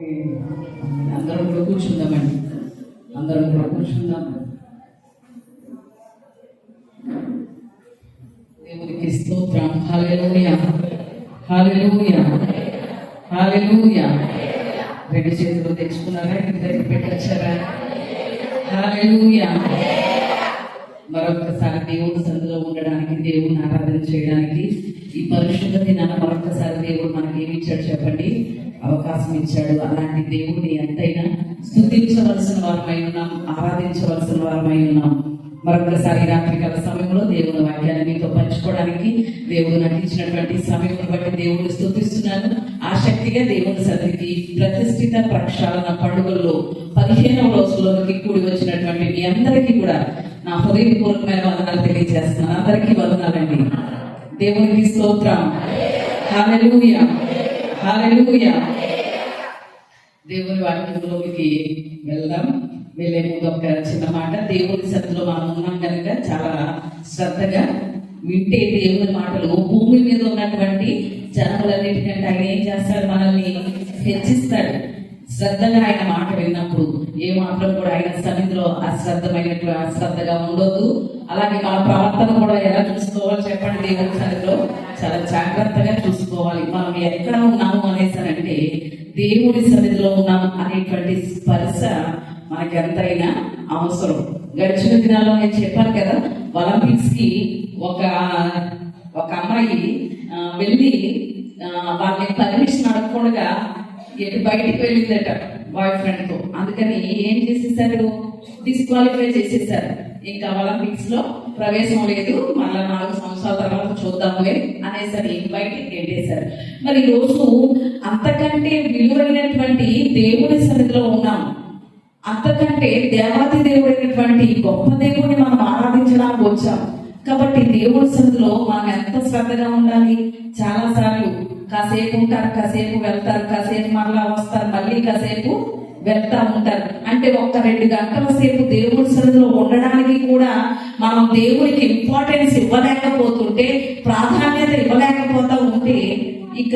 అందరం కూడా కూర్చుందామండి. అందరం కూడా కూర్చుందాం. దేవునికి స్తోత్రం. హల్లెలూయా, హల్లెలూయా, హల్లెలూయా. రెండు చేతులు తెచ్చుకున్నారా? ఇద్దరికి పెట్టొచ్చారా? హల్లెలూయా. మరొకసారి దేవుడి సందులో ఉండడానికి, దేవుడిని ఆరాధన చేయడానికి ఈ పరిశుద్ధ దినాన మరొకసారి దేవుడు మనకి ఏమి ఇచ్చాడు చెప్పండి? అవకాశం ఇచ్చాడు. అలాంటి దేవుడిని ఎంతైనా స్తుతించవలసిన వారమై ఉన్నాం, ఆరాధించవలసిన వారమై ఉన్నాం. మరొకసారి రాత్రికాల సమయంలో దేవుని వాక్యాన్ని మీతో పంచుకోవడానికి దేవుడు నాకు ఇచ్చినటువంటి సమయం బట్టి దేవుడిని స్తుతిస్తున్నాను. ఆసక్తిగా దేవుని సన్నిధికి ప్రతిష్ఠిత ప్రక్షాళన పండుగల్లో 15వ రోజుల్లోకి కూడి వచ్చినటువంటి మీ అందరికీ కూడా నా హృదయపూర్వకమైన వందనాలు తెలియజేస్తున్నాను. అందరికీ వందనాలండి. దేవునికి స్తోత్రం. హల్లెలూయా, హల్లెలూయా. దేవుని వాక్యంలోకి వెళ్దాం. వెళ్ళే ముందు ఒక చిన్న మాట. దేవుని సన్నిధిలో మనం ఉన్నాం కనుక చాలా శ్రద్ధగా వింటే దేవుని మాటలు భూమి మీద ఉన్నటువంటి జనములన్నిటికంటే ఆయన ఏం చేస్తాడు? మనల్ని హెచ్చిస్తాడు. శ్రద్ధగా ఆయన మాట విన్నప్పుడు ఏ మాత్రం కూడా ఆయన సన్నిధిలో అశ్రద్ధగా ఉండొద్దు. అలాగే మన ప్రవర్తన కూడా ఎలా చూసుకోవాలి చెప్పండి? దేవుని సన్నిధిలో చాలా జాగ్రత్తగా చూసుకోవాలి. మనం ఎక్కడ ఉన్నాము అనేసానంటే దేవుడి సన్నిధిలో ఉన్నాం అనేటువంటి స్పర్శ మనకి ఎంతైనా అవసరం. గడిచిన దినాల్లో నేను చెప్పాను కదా, ఒలింపిక్స్ కి ఒక అమ్మాయి వెళ్ళి వాళ్ళని పర్మిషన్ అడగకుండా ఎటు బయటికి వెళ్ళిందట బాయ్ ఫ్రెండ్ తో. అందుకని ఏం చేసేసారు? డిస్క్వాలిఫై చేసేసారు. ఇంకా ఒలింపిక్స్ లో ప్రవేశం లేదు, మళ్ళా 4 సంవత్సరాల తర్వాత చూద్దాంలే అనేసరి బయటికి వెళ్ళేశారు. మరి ఈరోజు అంతకంటే విలువైనటువంటి దేవుడి సన్నిధిలో ఉన్నాం. అంతకంటే దేవాది దేవుడైనటువంటి గొప్ప దేవుడిని మనం ఆరాధించడానికి వచ్చాం. కాబట్టి దేవుడి సన్నిధిలో మనం ఎంత శ్రద్ధగా ఉండాలి? చాలా సార్లు కాసేపు ఉంటారు, కాసేపు వెళ్తారు, కాసేపు మరలా వస్తారు, మళ్ళీ కాసేపు వెళ్తా ఉంటారు. అంటే 1-2 గంటల సేపు దేవుడి సన్నిధిలో ఉండడానికి కూడా మనం దేవుడికి ఇంపార్టెన్స్ ఇవ్వలేకపోతుంటే, ప్రాధాన్యత ఇవ్వలేకపోతా ఉంటే ఇక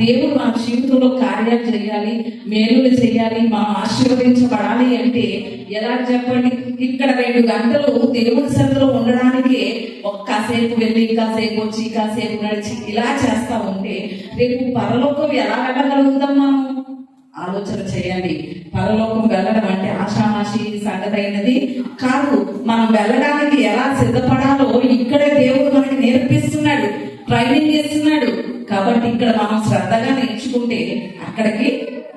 దేవుడు మన జీవితంలో కార్యాలు చేయాలి, మేలులు చేయాలి, మనం ఆశీర్వదించబడాలి అంటే ఎలా చెప్పండి? ఇక్కడ 2 గంటలు దేవుడి సన్నిధిలో ఉండడానికి కాసేపు వెళ్ళి కాసేపు వచ్చి కాసేపు నడిచి ఇలా చేస్తా ఉంటే రేపు పరలోకం ఎలా వెళ్ళగలుగుతాం? మనం ఆలోచన చేయండి. పరలోకం వెళ్ళడం అంటే ఆషామాషి సంగతి అయినది కాదు. మనం వెళ్ళడానికి ఎలా సిద్ధపడాలో ఇక్కడే దేవుడు మనకి నేర్పిస్తున్నాడు, ట్రైనింగ్ చేస్తున్నాడు. కాబట్టి ఇక్కడ మనం శ్రద్ధగా నేర్చుకుంటే అక్కడికి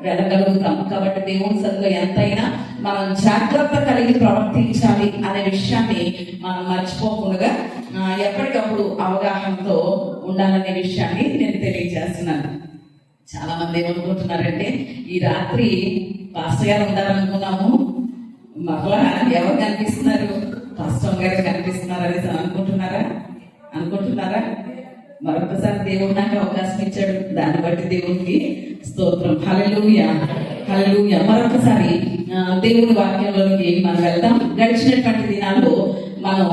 వెళ్ళగలుగుతాం. కాబట్టి దేవుని సన్నిధిలో ఎంతైనా మనం జాగ్రత్త కలిగి ప్రవర్తించాలి అనే విషయాన్ని మనం మర్చిపోకుండా ఎప్పటికప్పుడు అవగాహనతో ఉండాలనే విషయాన్ని నేను తెలియజేస్తున్నాను. చాలా మంది ఏమనుకుంటున్నారంటే ఈ రాత్రి పాస్టర్ గారు ఉండాలనుకున్నాము, మరలా ఎవరు కనిపిస్తున్నారు? పాస్టర్ గారు కనిపిస్తున్నారు అనేసి అనుకుంటున్నారా? మరొకసారి దేవుడు నాకు అవకాశం ఇచ్చాడు, దాన్ని బట్టి దేవునికి స్తోత్రం. హల్లెలూయా, హల్లెలూయా. మరొకసారి దేవుని వాక్యంలోకి మనం వెళ్దాం. గడిచినటువంటి దినాల్లో మనం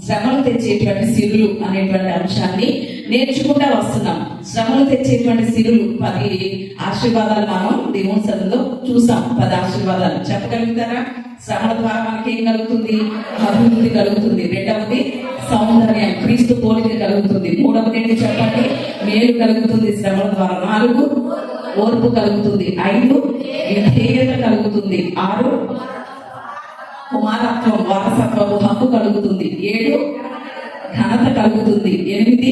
శ్రమలు తెచ్చేటువంటి సిరులు అనేటువంటి అంశాన్ని నేర్చుకుంటా వస్తున్నాం. శ్రమలు తెచ్చేటువంటి సిరులు 10 ఆశీర్వాదాలు మనం దేవుని సన్నిధిలో చూసాం. 10 ఆశీర్వాదాలు చెప్పగలుగుతారా? శ్రమల ద్వారా మనకి ఏం కలుగుతుంది? అభివృద్ధి కలుగుతుంది. 2వది సౌందర్యం, క్రీస్తు పోలిక కలుగుతుంది. 3వది ఏంటి చెప్పండి? మేలు కలుగుతుంది శ్రమల ద్వారా. 4 ఓర్పు కలుగుతుంది. 5 విధేయత కలుగుతుంది. 6 కుమారత్వం, వారసత్వము, హక్కు కలుగుతుంది. 7 ఘనత కలుగుతుంది. 8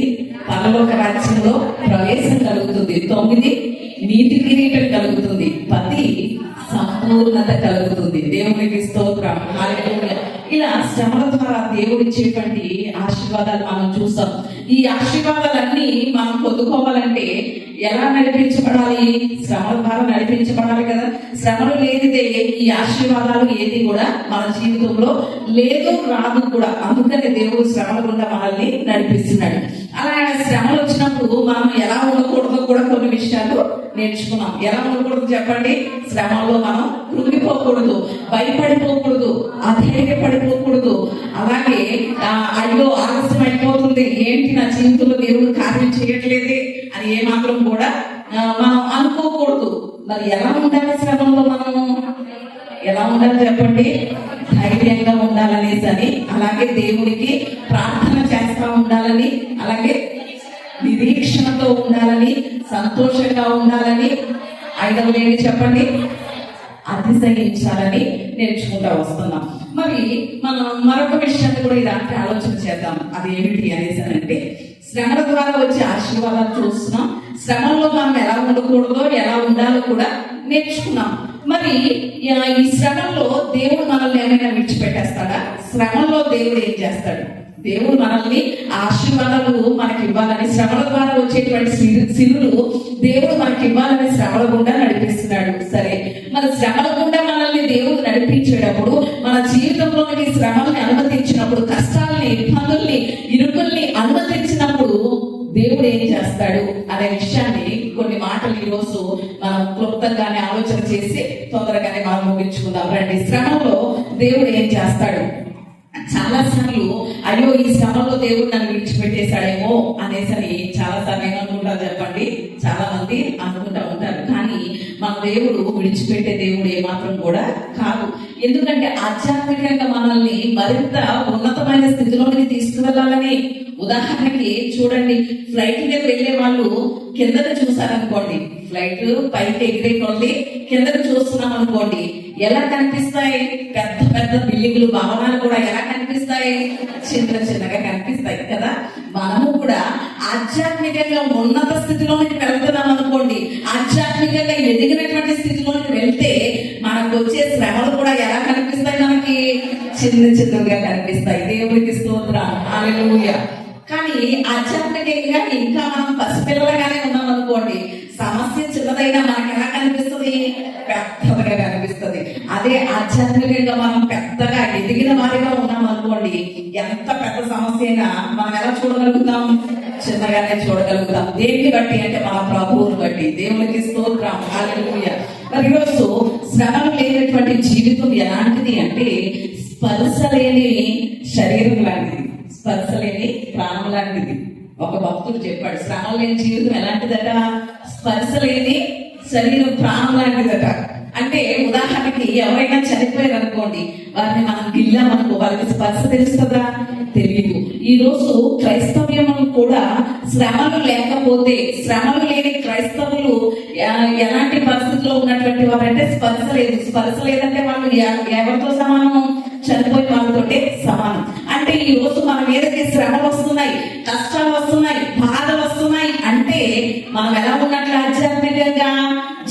పరలోక రాజ్యంలో ప్రవేశం కలుగుతుంది. 9 నీతి కిరీటం కలుగుతుంది. 10 సంపూర్ణత కలుగుతుంది. దేవునికి స్తోత్రం. హల్లెలూయా. ఇలా శ్రమల ద్వారా దేవుడు ఇచ్చేటువంటి ఆశీర్వాదాలు మనం చూస్తాం. ఈ ఆశీర్వాదాలన్నీ మనం పొందుకోవాలంటే ఎలా నడిపించబడాలి? శ్రమల ద్వారా నడిపించబడాలి కదా. శ్రమలు లేనిదే ఈ ఆశీర్వాదాలు ఏది కూడా మన జీవితంలో లేదు, రాదు కూడా. అందుకని దేవుడు శ్రమల గుండా మనల్ని నడిపిస్తున్నాడు. అలా శ్రమలు వచ్చినప్పుడు మనం ఎలా ఉండకూడదో కూడా కొన్ని విషయాలు నేర్చుకున్నాం. ఎలా ఉండకూడదు చెప్పండి? శ్రమల్లో మనం కృంగిపోకూడదు, భయపడిపోకూడదు, అధైర్యపడిపోకూడదు. అలాగే అయ్యో ఆలస్యం అయిపోతుంది, ఏంటి నా జీవితంలో దేవుడు కార్యం చేయట్లేదే అని ఏమాత్రం కూడా మనం అనుకోకూడదు. మరి ఎలా ఉండాలి శ్రమంలో మనము? ఎలా ఉండాలి చెప్పండి? ధైర్యంగా ఉండాలనేసి అని, అలాగే దేవునికి ప్రార్థన చేస్తా ఉండాలని, అలాగే నిరీక్షణతో ఉండాలని, సంతోషంగా ఉండాలని, ఐదవది ఏంటి చెప్పండి? అతిశయించాలని నేర్చుకుంటూ వస్తున్నాం. మరి మనం మరొక విషయాన్ని కూడా ఇలాంటి ఆలోచన చేద్దాం. అది ఏమిటి అనేసి అంటే, శ్రమల ద్వారా వచ్చే ఆశీర్వాదాలు చూస్తున్నాం. శ్రమల్లో మనం ఎలా ఉండకూడదో ఎలా ఉండాలో కూడా నేర్చుకున్నాం. మరి ఈ శ్రమల్లో దేవుడు మనల్ని ఏమైనా విడిచిపెట్టేస్తాడా? శ్రమల్లో దేవుడు ఏం చేస్తాడు? దేవుడు మనల్ని ఆశీర్వాదాలు మనకి ఇవ్వాలని, శ్రమల ద్వారా వచ్చేటువంటి సిరులు దేవుడు మనకి ఇవ్వాలని శ్రమల గుండా నడిపిస్తున్నాడు. సరే, మన శ్రమల గుండా మనల్ని దేవుడు నడిపించేటప్పుడు, మన జీవితంలోని శ్రమల్ని అనుమతించినప్పుడు, కష్టాలని, ఇబ్బందుల్ని, ఇరుకుల్ని అనుమతించినప్పుడు దేవుడు ఏం చేస్తాడు అనే విషయాన్ని కొన్ని మాటలు ఈ రోజు మనం క్లుప్తంగానే ఆలోచన చేసి తొందరగానే మనం ముగించుకుందాం రండి. శ్రమంలో దేవుడు ఏం చేస్తాడు? చాలా సార్లు అయ్యో ఈ శ్రమంలో దేవుడు నన్ను విడిచిపెట్టేశాడేమో అనేసరి చాలా సార్లు ఏమనుకుంటారు చెప్పండి? చాలా మంది అనుకుంటా ఉంటారు. కానీ మన దేవుడు విడిచిపెట్టే దేవుడు ఏమాత్రం కూడా కాదు. ఎందుకంటే ఆధ్యాత్మికంగా మనల్ని మరింత ఉన్నతమైన స్థితిలోకి తీసుకువెళ్ళాలని. ఉదాహరణకి చూడండి, ఫ్లైట్ మీద వెళ్లే వాళ్ళు కిందకు చూసారనుకోండి, ఫ్లైట్ పైకి ఎగిరే కొద్ది కిందకు చూస్తున్నాం అనుకోండి, ఎలా కనిపిస్తాయి? పెద్ద పెద్ద బిల్డింగ్లు, భవనాలు కూడా ఎలా కనిపిస్తాయి? చిన్న చిన్నగా కనిపిస్తాయి కదా. మనము కూడా ఆధ్యాత్మికంగా ఉన్నత స్థితిలోనికి వెళ్తున్నాం అనుకోండి, ఆధ్యాత్మికంగా ఎదిగినటువంటి స్థితిలోనికి వెళ్తే మనకు వచ్చే శ్రమలు కూడా ఎలా కనిపిస్తాయి? మనకి చిన్న చిన్నగా కనిపిస్తాయి. దేవుడికి స్తోత్రం, హల్లెలూయా. కానీ ఆధ్యాత్మికంగా ఇంకా మనం పసిపిల్లలుగానే ఉన్నాం అనుకోండి, సమస్య చిన్నదైనా మనకి ఎలా కనిపిస్తుంది? పెద్దగా కనిపిస్తుంది. అదే ఆధ్యాత్మికంగా మనం పెద్దగా ఎదిగిన వారిగా ఉన్నాం అనుకోండి, ఎంత పెద్ద సమస్య అయినా మనం ఎలా చూడగలుగుతాం? చిన్నగానే చూడగలుగుతాం. దేన్ని బట్టి అంటే మన ప్రభువుని బట్టి. దేవునికి స్తోత్రం, హల్లెలూయా. మరి ఈరోజు శ్రమలు లేనటువంటి జీవితం ఎలాంటిది అంటే, స్పర్శ లేని శరీరం లాంటిది, స్పర్శ లేని ప్రాణం లాంటిది. ఒక భక్తుడు చెప్పాడు, శ్రమలు లేని జీవితం ఎలాంటిదట? స్పర్శ లేని శరీరం, ప్రాణం లాంటిదట. అంటే ఉదాహరణకి ఎవరైనా చనిపోయారు అనుకోండి, వారిని మనం గిల్లామనుకో, వారికి స్పర్శ తెలుస్తుందా? తెలియదు. ఈ రోజు క్రైస్తవ్యం కూడా శ్రమలు లేకపోతే, శ్రమలు లేని క్రైస్తవులు ఎలాంటి పరిస్థితిలో ఉన్నటువంటి వారంటే స్పర్శ లేదు. స్పర్శ లేదంటే వాళ్ళు ఎవరితో సమానం? చనిపోయిన వాళ్ళతోటే సమానం. అంటే ఈ రోజు మన మీదకి శ్రమలు వస్తున్నాయి, కష్టాలు వస్తున్నాయి, బాధలు వస్తున్నాయి అంటే మనం ఎలా ఉన్నట్లు? ఆధ్యాత్మికంగా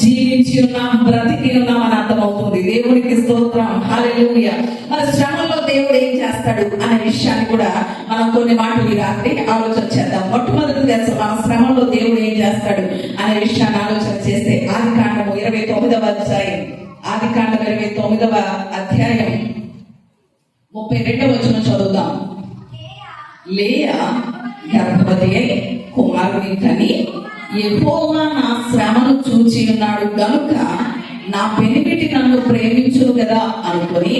జీవించి ఉన్నాం, బ్రతికి ఉన్నాం అని అర్థమవుతుంది. దేవుడికి స్తోత్రం, హల్లెలూయా. మరి శ్రమంలో దేవుడు ఏం చేస్తాడు అనే విషయాన్ని కూడా మనం కొన్ని మాటలు రాత్రి ఆలోచన చేద్దాం. మొట్టమొదటిగా మన శ్రమంలో దేవుడు ఏం చేస్తాడు అనే విషయాన్ని ఆలోచన చేస్తే, ఆదికాండము 29వ అధ్యాయం, ఆదికాండం 29వ అధ్యాయం 32వ వచనం చదువుదాం. లేయా గర్భవతి అయి కుమారుని కని, యెహోవా నా శ్రమను చూచి ఉన్నాడు గనుక నా పెనిమిటి నన్ను ప్రేమించును కదా అనుకొని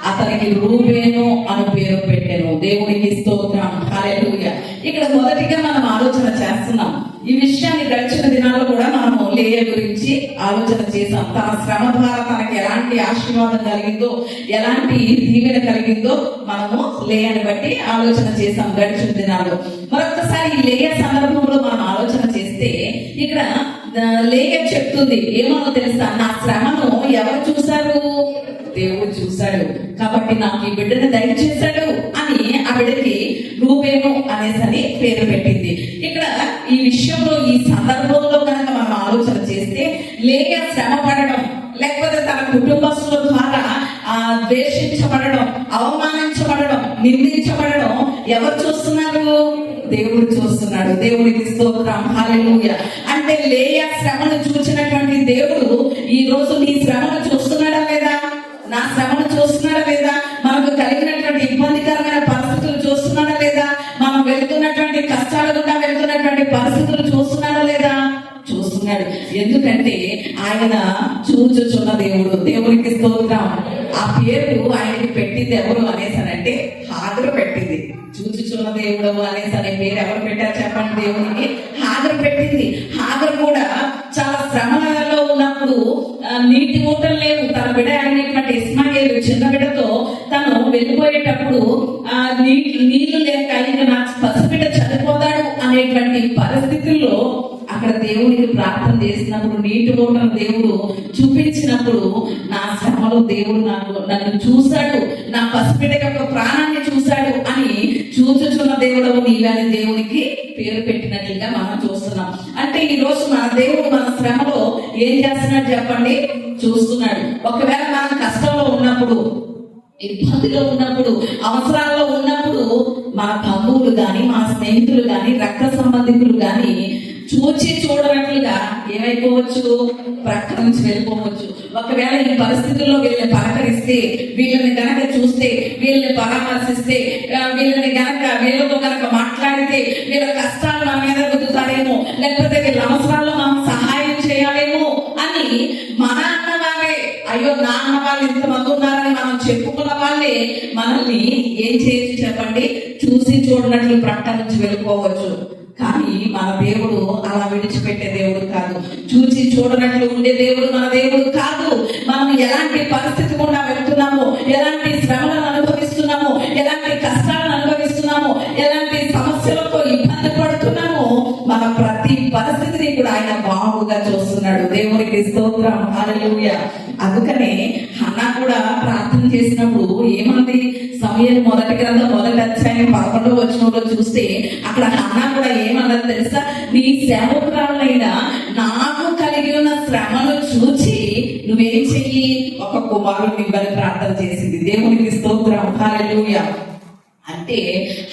అతనికి రూబేను అని పేరు పెట్టాను. దేవునికి స్తోత్రం, హల్లెలూయా. ఇక్కడ మొదటిగా మనం ఆలోచన చేస్తున్నాం. ఈ విషయాన్ని గడిచిన దినాల్లో కూడా మనము లేయ గురించి ఆలోచన చేసాం. తన శ్రమ ద్వారా తనకి ఎలాంటి ఆశీర్వాదం కలిగిందో, ఎలాంటి దీవెన కలిగిందో మనము లేయని బట్టి ఆలోచన చేసాం గడిచిన దినాల్లో. మరొకసారి ఈ లేయ సందర్భంలో మనం ఆలోచన చేస్తే, ఇక్కడ లేయ చెప్తుంది ఏమో తెలుసా? నా శ్రమను ఎవరు చూశారు? దేవుడు చూశాడు. కాబట్టి నాకు ఈ బిడ్డను దయచేశాడు అని ఆ బిడ్డకి రూబేను అనేసని పేరు పెట్టింది. ఇక్కడ ఈ విషయంలో, ఈ సందర్భంలో కనుక మనం ఆలోచన చేస్తే, లేక శ్రమ పడడం, లేకపోతే తన కుటుంబస్తుల ద్వారా ద్వేషించబడడం, అవమానించబడడం, నిందించబడడం ఎవరు చూస్తున్నారు? దేవుడు చూస్తున్నాడు. దేవుడికి స్తోత్రం, హల్లెలూయా. అంటే లేయా శ్రమను చూసినటువంటి దేవుడు ఈ రోజు నీ శ్రమను చూస్తున్నాడా లేదా? నా శ్రమను చూస్తున్నాడా లేదా? మనకు కలిగినటువంటి ఇబ్బందికరమైన పరిస్థితులు చూస్తున్నాడా లేదా? మనం వెళ్తున్నటువంటి కష్టాల గుండా వెళ్తున్నటువంటి పరిస్థితులు చూస్తున్నాడా లేదా? చూస్తున్నాడు. ఎందుకంటే ఆయన చూచుచున్న దేవుడు. దేవునికి స్తోత్రం. ఆ పేరు ఆయనకి పెట్టింది ఎవరు అనేసానంటే హాగరు పెట్టింది. చూచుచున్న దేవుడు అనేసి అనే పేరు ఎవరు పెట్టారు చెప్పండి? దేవునికి హాగరు పెట్టింది. హాగరు కూడా చాలా శ్రమలలో ఉన్నప్పుడు నీటి ఊటలు లేవు. తన బిడ్డ అయినటువంటి ఇస్మాయేలు చిన్న బిడ్డతో తను వెళ్ళిపోయేటప్పుడు నీళ్లు లేక ఇంకా నా పసిబిడ్డ చనిపోతాడు అనేటువంటి పరిస్థితుల్లో అక్కడ దేవుడికి ప్రార్థన చేసినప్పుడు నీటి ఊటను దేవుడు చూపించినప్పుడు నా శ్రమలో దేవుడు నన్ను చూశాడు, నా పసిబిడ్డ యొక్క ప్రాణాన్ని చూశాడు అని చూచుచున్న దేవుడు నీవని దేవునికి పేరు పెట్టినట్లుగా మనం చూస్తున్నాం. అంటే ఈ రోజు మన దేవుడు మన శ్రమలో ఏం చేస్తున్నాడు చెప్పండి? చూస్తున్నాడు. ఒకవేళ మనం కష్టంలో ఉన్నప్పుడు, ఇబ్బందిలో ఉన్నప్పుడు, అవసరాల్లో ఉన్నప్పుడు మన బంధువులు గాని, మన స్నేహితులు గాని, రక్త సంబంధికులు గాని చూడనట్లుగా ఏమైపోవచ్చు? ప్రక్కన నుంచి వెళ్ళిపోవచ్చు. ఒకవేళ ఈ పరిస్థితుల్లో వీళ్ళని పలకరిస్తే, వీళ్ళని గనక చూస్తే, వీళ్ళని పరామర్శిస్తే, వీళ్ళతో గనక మాట్లాడితే వీళ్ళ కష్టాలు మన మీద గుర్తుతాడేమో, లేకపోతే వీళ్ళ అవసరాల్లో మనం సహాయం చేయాలేమో అని మన అన్న వాళ్ళే, అయ్యో నా అన్న వాళ్ళు ఇంతమంది ఉన్నారని మనం చెప్పుకున్న వాళ్ళే మనల్ని ఏం చేయొచ్చు చెప్పండి? చూసి చూడనట్లు ప్రక్కన నుంచి వెళ్ళిపోవచ్చు. కానీ మన దేవుడు అలా విడిచిపెట్టే దేవుడు కాదు. చూసి చూడనట్లు ఉండే దేవుడు మన దేవుడు కాదు. మనం ఎలాంటి పరిస్థితి గుండా వెళ్తున్నామో, ఎలాంటి శ్రమలను అనుభవిస్తున్నామో, ఎలాంటి కష్టాలను అనుభవిస్తున్నామో, ఎలాంటి సమస్యలతో ఇబ్బంది పడుతున్నామో, మన ప్రతి పరిస్థితిని కూడా ఆయన బాగుగా చూస్తున్నాడు. దేవునికి స్తోత్రం, హల్లెలూయా. అందుకనే హన్నా కూడా ప్రార్థన చేసినప్పుడు ఏమంది? సమూయేలు మొదటి గ్రంథం 1వ అధ్యాయం 11వ వచనంలో చూస్తే అక్కడ హన్నా కూడా ఏమన్నది తెలుసా? నీ సేవకురాలైన నాకు కలిగి ఉన్న శ్రమను చూచి నువ్వేం చెయ్యి, ఒక కుమారుడిని ఇవ్వని ప్రార్థన చేసింది. దేవునికి స్తోత్రం, హల్లెలూయా. అంటే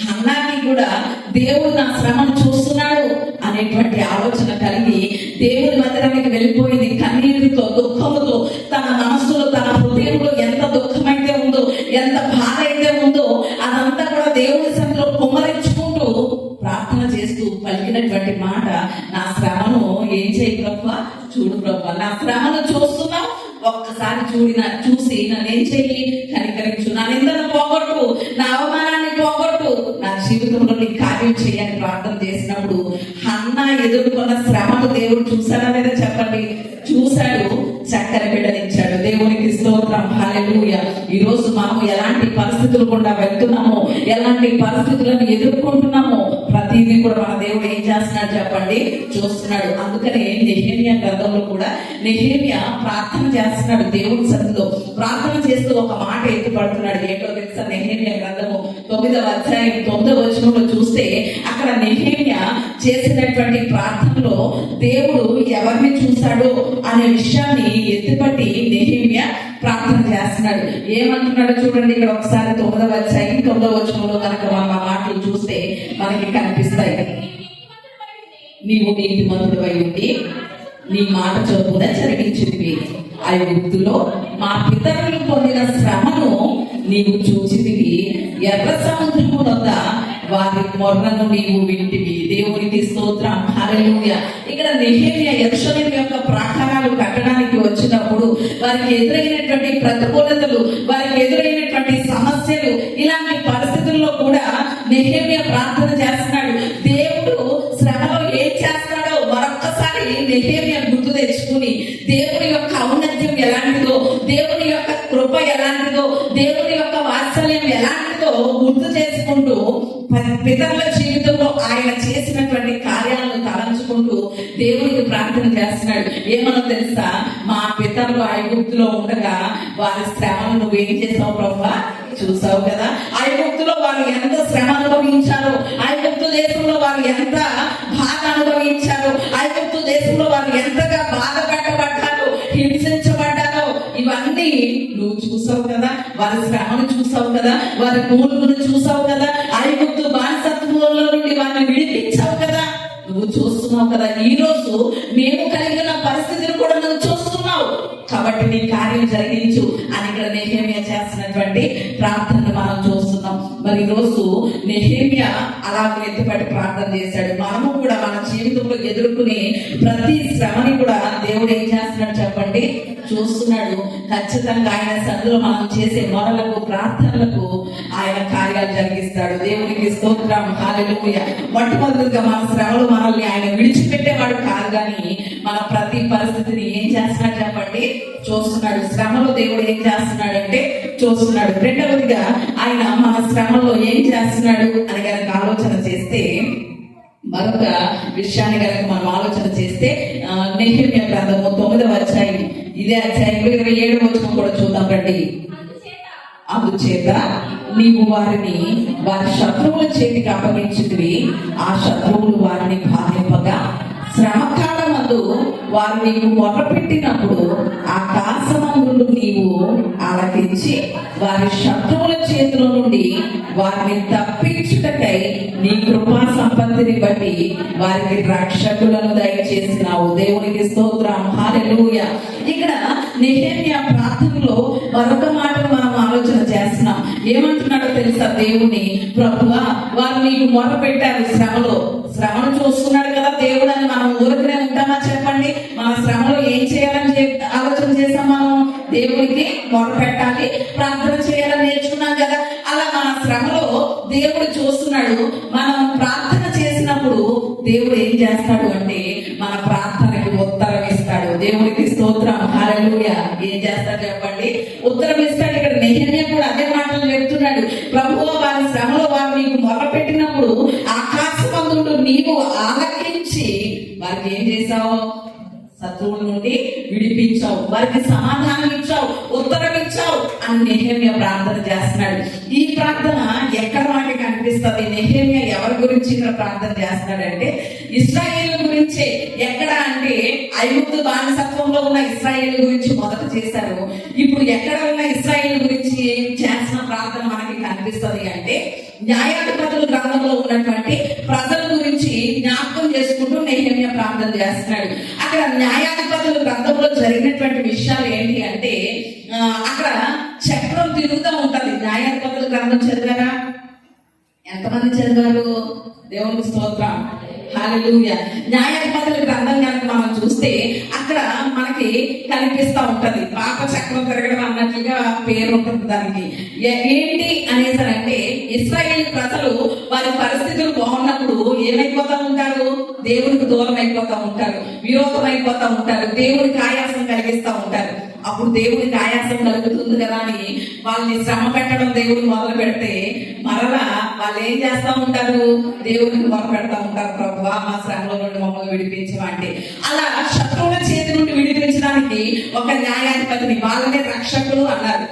హన్నాకి కూడా దేవుడు నా శ్రమను చూస్తున్నాడు అనేటువంటి ఆలోచన కలిగి దేవుడి మందిరానికి వెళ్ళిపోయింది. కన్నీరుతో, దుఃఖముతో, తన మనసులో, తన హృదయంలో ఎంత దుఃఖమైతే ఉందో, ఎంత బాధ అయితే ఉందో అదంతా కూడా దేవుడి సన్నిధిలో కుమ్మరించుకుంటూ ప్రార్థన చేస్తూ పలికినటువంటి మాట, నా శ్రమను ఏం చేయి ప్రభువా, చూడు ప్రభువా, నా శ్రమను చూస్తున్నావు, ఒక్కసారి చూసి నన్నేం చెయ్యి, కనికరించు, నా నిందను పోగొట్టు, నా అవమానాన్ని పోగొట్టు, నా జీవితంలో నీ కార్యం చేయని ప్రార్థన చేసినప్పుడు హన్నా ఎదుర్కొన్న శ్రమను దేవుడు చూశాడా లేదా చెప్పండి? చూశాడు, చక్కని బిడ్డనిచ్చాడు. దేవునికి స్తోత్రం, హల్లెలూయా. ఈ రోజు మనం ఎలాంటి పరిస్థితులు గుండా వెళ్తున్నామో, ఎలాంటి పరిస్థితులను ఎదుర్కొంటున్నామో ప్రతిదీ కూడా మన దేవుడు ఏం చేస్తున్నాడు చెప్పండి? చూస్తున్నాడు. అందుకనే నెహెమ్యా గ్రంథంలో కూడా నెహెమ్యా ప్రార్థన చేస్తున్నాడు. దేవుడి సన్నిధిలో ప్రార్థన చేస్తూ ఒక మాట ఎత్తుపడుతున్నాడు. ఏంటో తెలుసా? నెహెమ్యా గ్రంథము 9వ అధ్యాయం 9వ వచనంలో చూస్తే అక్కడ నెహెమ్యా చేసినటువంటి ప్రార్థనలో దేవుడు ఎవరిని చూశాడో అనే విషయాన్ని ఎత్తిపట్టి నెహెమ్యా ప్రార్థన చేస్తున్నాడు. ఏమంటున్నాడు చూడండి. ఇక్కడ ఒకసారి 9వ అధ్యాయం 9వ వచనంలో కనుక మనం ఆ మాటలు చూస్తే మనకి కనిపిస్తాయి. నీవు నీతిమంతుడవై ఉండి నీ మాట చొప్పున జరిగించింది. ఐగుప్తులో మా పితరులు పొందిన శ్రమను నీవు చూచితివి. ఎర్ర సముద్రము వద్ద వారి మొర్రను నీవు వింటివి. దేవునికి స్తోత్రం, హల్లెలూయా. ఇక్కడ నెహెమ్యా యెరూషలేము యొక్క ప్రాకారాలు కట్టడానికి వచ్చినప్పుడు వారికి ఎదురైనటువంటి ప్రతికూలతలు, వారికి ఎదురైనటువంటి సమస్యలు, ఇలాంటి పరిస్థితుల్లో కూడా నెహెమ్యా ప్రార్థన చేస్తున్నాడు. దేవుడు శ్రమలో ఏం చేస్తాడో మరొక్కసారి నెహెమ్యా గుర్తు తెచ్చుకుని దేవుని యొక్క ఔన్నత్యం ఎలాంటిదో, దేవుని యొక్క కృప ఎలాంటిదో, దేవుని యొక్క వాత్సల్యం ఎలాంటిదో గుర్తు చేసుకుంటూ పితరుల జీవితంలో ఆయన చేసినటువంటి కార్యాలను తలంచుకుంటూ దేవునికి ప్రార్థన చేస్తున్నాడు. ఏమన్నా తెలుసా? మా పితరులు ఐగుప్తులో ఉండగా వారి శ్రమను నువ్వేం చేసావు ప్రభువా, చూసావు కదా. ఐగుప్తులో వారు ఎంత శ్రమ అనుభవించారో, ఐగుప్తు దేశంలో వారు ఎంత బాధ అనుభవించారో, ఐగుప్తు దేశంలో వారు ఎంతగా బాధ పెట్టబడ్డారో, హింసించబడ్డారో, ఇవన్నీ నువ్వు చూసావు కదా. వారి శ్రమను చూసావు కదా, వారి మూలుగును చూసావు కదా, ఐగుప్తు బానిసత్వంలో నుండి వారిని విడిపించావు కదా, నువ్వు చూస్తున్నావు కదా. ఈ రోజు మేము కలిగిన పరిస్థితిని కూడా నువ్వు చూస్తున్నావు కాబట్టి నీ కార్యం జరిగించు అని ఇక్కడ నెహెమ్యా చేస్తున్నటువంటి ప్రార్థనను మనం చూస్తున్నాం. మరి ఈ రోజు నెహెమ్యా అలా ఎత్తుపట్టి ప్రార్థన చేశాడు. మనము కూడా మన జీవితంలో ఎదుర్కొనే ప్రతి శ్రమని కూడా దేవుడు ఏం చేస్తున్నాడు చెప్పండి? చూస్తున్నాడు. ఖచ్చితంగా ఆయన సన్నిధిలో మనం చేసే మొరలకు, ప్రార్థనలకు ఆయన కార్యాలు జరిగిస్తాడు. దేవునికి స్తోత్రం, హల్లెలూయా. మొట్టమొదటిగా మన శ్రమలు మనల్ని ఆయన విడిచిపెట్టేవాడు కాదు, కానీ మన ప్రతి పరిస్థితిని ఏం చేస్తున్నాడు చెప్పండి? చూస్తున్నాడు. శ్రమలో దేవుడు ఏం చేస్తున్నాడంటే చూస్తున్నాడు. రెండవదిగా ఆయన మన శ్రమలో ఏం చేస్తున్నాడు అని కనుక ఆలోచన చేస్తే, మరొక విషయాన్ని కనుక మనం ఆలోచన చేస్తే నెహెమ్యా గ్రంథము 9వ అధ్యాయం, ఇదే అధ్యాయం 27వ వచనం కూడా చూద్దాం రండి. అందుచేత నీవు వారిని వారి శత్రువుల చేతికి అప్పగించితివి, ఆ శత్రువులు వారిని బాధింపగా శ్రమకాలమందు వారు నీకు మొర్రపెట్టినప్పుడు ఆకాశమందు నీవు ఆలకించి వారి శత్రువుల చేతుల నుండి వారిని తప్పించుటకై నీ కృపా సంపత్తిని బట్టి వారికి రక్షకులను దయచేసినావు. దేవునికి స్తోత్రం, హల్లెలూయా. ఇక్కడ నెహెమ్యా ప్రార్థనలో మరొక మాటను మనం ఆలోచన చేస్తున్నాం. ఏమంటున్నాడో తెలుసా? దేవుని ప్రభువా, వారు నీకు మొర పెట్టారు శ్రమను చూస్తున్నాడు కదా దేవుడు అని మనం ఊరికనే ఉంటామా చెప్పండి? మన శ్రమలో ఏం చేయాలని ఆలోచన చేసాం. మనం దేవుడికి మొర పెట్టాలి, ప్రార్థన చేయాలని నేర్చుకున్నాం కదా. అలా మన శ్రమలో దేవుడు చూస్తున్నాడు. మనం ప్రార్థన చేసినప్పుడు దేవుడు ఏం చేస్తాడు అంటే మన ప్రార్థనకి ఉత్తరం ఇస్తాడు. దేవుడికి స్తోత్రం, హల్లెలూయా. ఏం చేస్తాడు చెప్పండి? ఉత్తరం ఇస్తాడు. ఇక్కడ నెహెమ్యా కూడా అదే మాటలు చెప్తున్నాడు. ప్రభువా, వారి శ్రమలో వారు నీకు మొరపెట్టినప్పుడు ఆకాశమందు నీవు ఆలకించి వారికి ఏం చేశావు? శత్రువుల నుండి విడిపించావు, వారికి సమాధానం ఇచ్చావు, ఉత్తరం ఇచ్చావు అని నెహెమ్యా ప్రార్థన చేస్తున్నాడు. ఈ ప్రార్థన ఎక్కడ మనకి కనిపిస్తుంది? నెహెమ్యా ఎవరి గురించి ఇక్కడ ప్రార్థన చేస్తున్నాడంటే ఇశ్రాయేలు గురించే. ఎక్కడ అంటే ఐగుప్తు బానిసత్వంలో ఉన్న ఇశ్రాయేలు గురించి మొదట చేశారు. ఇప్పుడు ఎక్కడ ఉన్న ఇశ్రాయేలు గురించి చేసిన ప్రార్థన మనకి కనిపిస్తుంది అంటే న్యాయాధిపతుల గ్రంథంలో ఉన్నటువంటి ప్రజల గురించి జ్ఞాపకం చేసుకుంటూ నెహెమ్యా ప్రార్థన చేస్తున్నాడు. అక్కడ న్యాయాధిపతుల గ్రంథంలో జరిగినటువంటి విషయాలు ఏంటి అంటే అక్కడ చక్రం తిరుగుతూ ఉంటది. న్యాయాధిపతుల గ్రంథం చదివారా? ఎంతమంది చదివారు? దేవునికి స్తోత్రం, హల్లెలూయా. న్యాయాధిపతుల గ్రంథం కనుక మనం చూస్తే అక్కడ మనకి కనిపిస్తా ఉంటది పాప చక్రం తిరగడం అన్నట్లుగా పేరు ఉంటుంది దానికి. ఏంటి అనేసరంటే ఇశ్రాయేల్ ప్రజలు వారి పరిస్థితులు బాగున్నప్పుడు ఏమైపోతా ఉంటారు? దేవునికి దూరం అయిపోతా ఉంటారు, విరోధం అయిపోతా ఉంటారు, దేవునికి ఆయాసం కలిగిస్తా ఉంటారు. అప్పుడు దేవునికి ఆయాసం కలుగుతుంది కదా అని వాళ్ళని శ్రమ పెట్టడం దేవుడు మొదలు పెడితే మరలా వాళ్ళు ఏం చేస్తా ఉంటారు? దేవునికి మొదలు పెడతా ఉంటారు, ప్రభువా మా శ్రమలో నుండి మమ్మల్ని విడిపించమంటే. అలా శత్రువుల చేతి నుండి విడిపించడానికి ఒక న్యాయాధిపతిని, వాళ్ళనే రక్షకులు అన్నారు.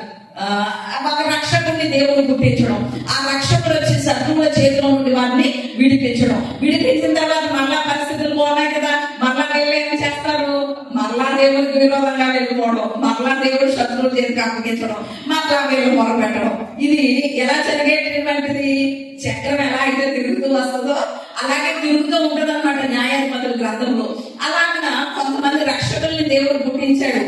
ఒక రక్షకుడిని దేవుడు పుట్టించడం, ఆ రక్షకుడు వచ్చి శత్రువుల చేతిలో నుండి వారిని విడిపించడం. విడిపించిన తర్వాత మళ్ళా పరిస్థితులు బాగున్నాయి కదా, మళ్ళా వీళ్ళు ఏం చేస్తారు? మళ్ళా దేవుడికి విరోధంగా వెళ్ళిపోవడం, మళ్ళా దేవుడు శత్రువుల చేతికి అప్పగించడం, మళ్ళా వీళ్ళు మొరపెట్టడం. ఇది ఎలా జరిగేటటువంటిది? చక్రం ఎలా అయితే తిరుగుతూ వస్తుందో అలాగే తిరుగుతూ ఉంటది అన్నమాట న్యాయాధిపతుల గ్రంథంలో. అలాగా కొంతమంది రక్షకుల్ని దేవుడు పుట్టించాడు.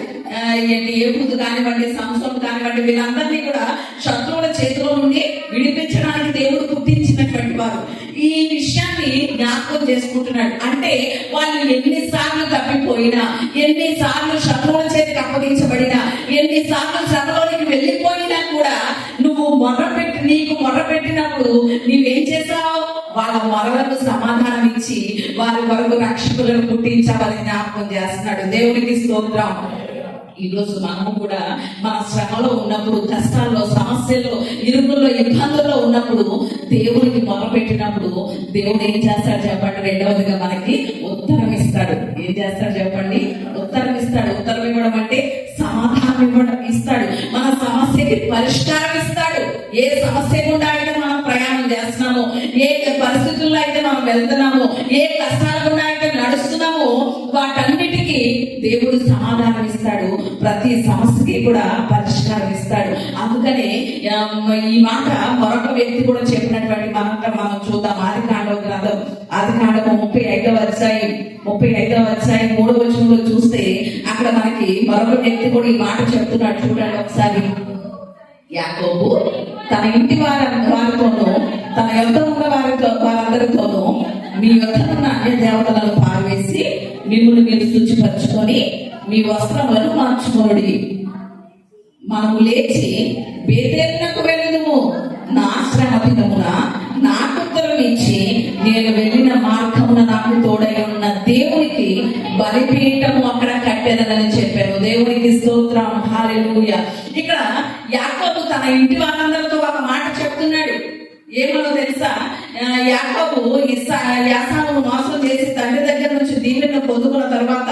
ఏహూదు కానివ్వండి, సంసోను కానివ్వండి, వీళ్ళందరినీ కూడా శత్రువుల చేతిలో నుండి విడిపించడానికి దేవుడు పుట్టించినటువంటి వారు. ఈ విషయాన్ని జ్ఞాపకం చేసుకుంటున్నాడు. అంటే వాళ్ళు ఎన్నిసార్లు తప్పిపోయినా, ఎన్నిసార్లు శత్రువుల చేతికి అప్పగించబడినా, ఎన్నిసార్లు శ్రమలోనికి వెళ్ళిపోయినా కూడా నువ్వు నీకు మొర్రపెట్టినప్పుడు నీవేం చేసావు? వాళ్ళ మొరలకు సమాధానం ఇచ్చి వారి వరకు రక్షకులను పుట్టించాలని జ్ఞాపకం చేస్తున్నాడు. దేవునికి స్తోత్రం. ఈ రోజు మనము కూడా మన శ్రమలో ఉన్నప్పుడు, కష్టాల్లో, సమస్యల్లో, ఇరుకుల్లో, ఇబ్బందుల్లో ఉన్నప్పుడు దేవుడికి మొదలుపెట్టినప్పుడు దేవుడు ఏం చేస్తాడు చెప్పండి? రెండవదిగా మనకి ఉత్తరం ఇస్తాడు. ఏం చేస్తాడు చెప్పండి? ఉత్తరం ఇస్తాడు. ఉత్తరం ఇవ్వడం అంటే సమాధానం ఇవ్వడం ఇస్తాడు. మన సమస్యకి పరిష్కారం ఇస్తాడు. ఏ సమస్య గుండా అయితే మనం ప్రయాణం చేస్తున్నామో, ఏ పరిస్థితుల్లో అయితే మనం వెళ్తున్నామో, ఏ కష్టాల గుండా అయితే నడుస్తున్నామో వాటన్నిటికీ దేవుడు సమాధానం ఇస్తాడు. ప్రతి సమస్యకి కూడా పరిష్కారం ఇస్తాడు. అందుకనే ఈ మాట మరొక వ్యక్తి కూడా చెప్పినటువంటి మాట మనం చూద్దాం. ఆదికాండం గ్రంథం, ఆదికాండము 35వ అధ్యాయం 3వ వచనంలో చూస్తే అక్కడ మనకి మరొక వ్యక్తి కూడా ఈ మాట చెప్తున్నాడు. చూడండి ఒకసారి. యాకోబు తన ఇంటి వారితోనూ తన యొద్ద ఉన్న వారందరితోనూ మీ యొద్ద ఉన్న అన్య దేవతలను పారవేసి మిమ్మల్ని మీరు శుచిపరచుకొని మీ వస్త్రములను మార్చుకోండి. మనము లేచి బేతేలునకు వెళ్ళుదుము. నా శ్రమ దినమున నాకు ఉత్తరం ఇచ్చి నేను వెళ్ళిన మార్గమున నాకు తోడై ఉన్న దేవునికి బలిపీఠము అక్కడ కట్టెదనని చెప్పారు. దేవునికి స్తోత్రం, హల్లెలూయా. ఇక్కడ యాకోబు తన ఇంటి వారందరితో ఒక మాట చెప్తున్నాడు. ఏమో తెలుసా, యాకోబు యాసాను మోసం చేసి తండ్రి దగ్గర నుంచి దీవెన పొందుకున్న తర్వాత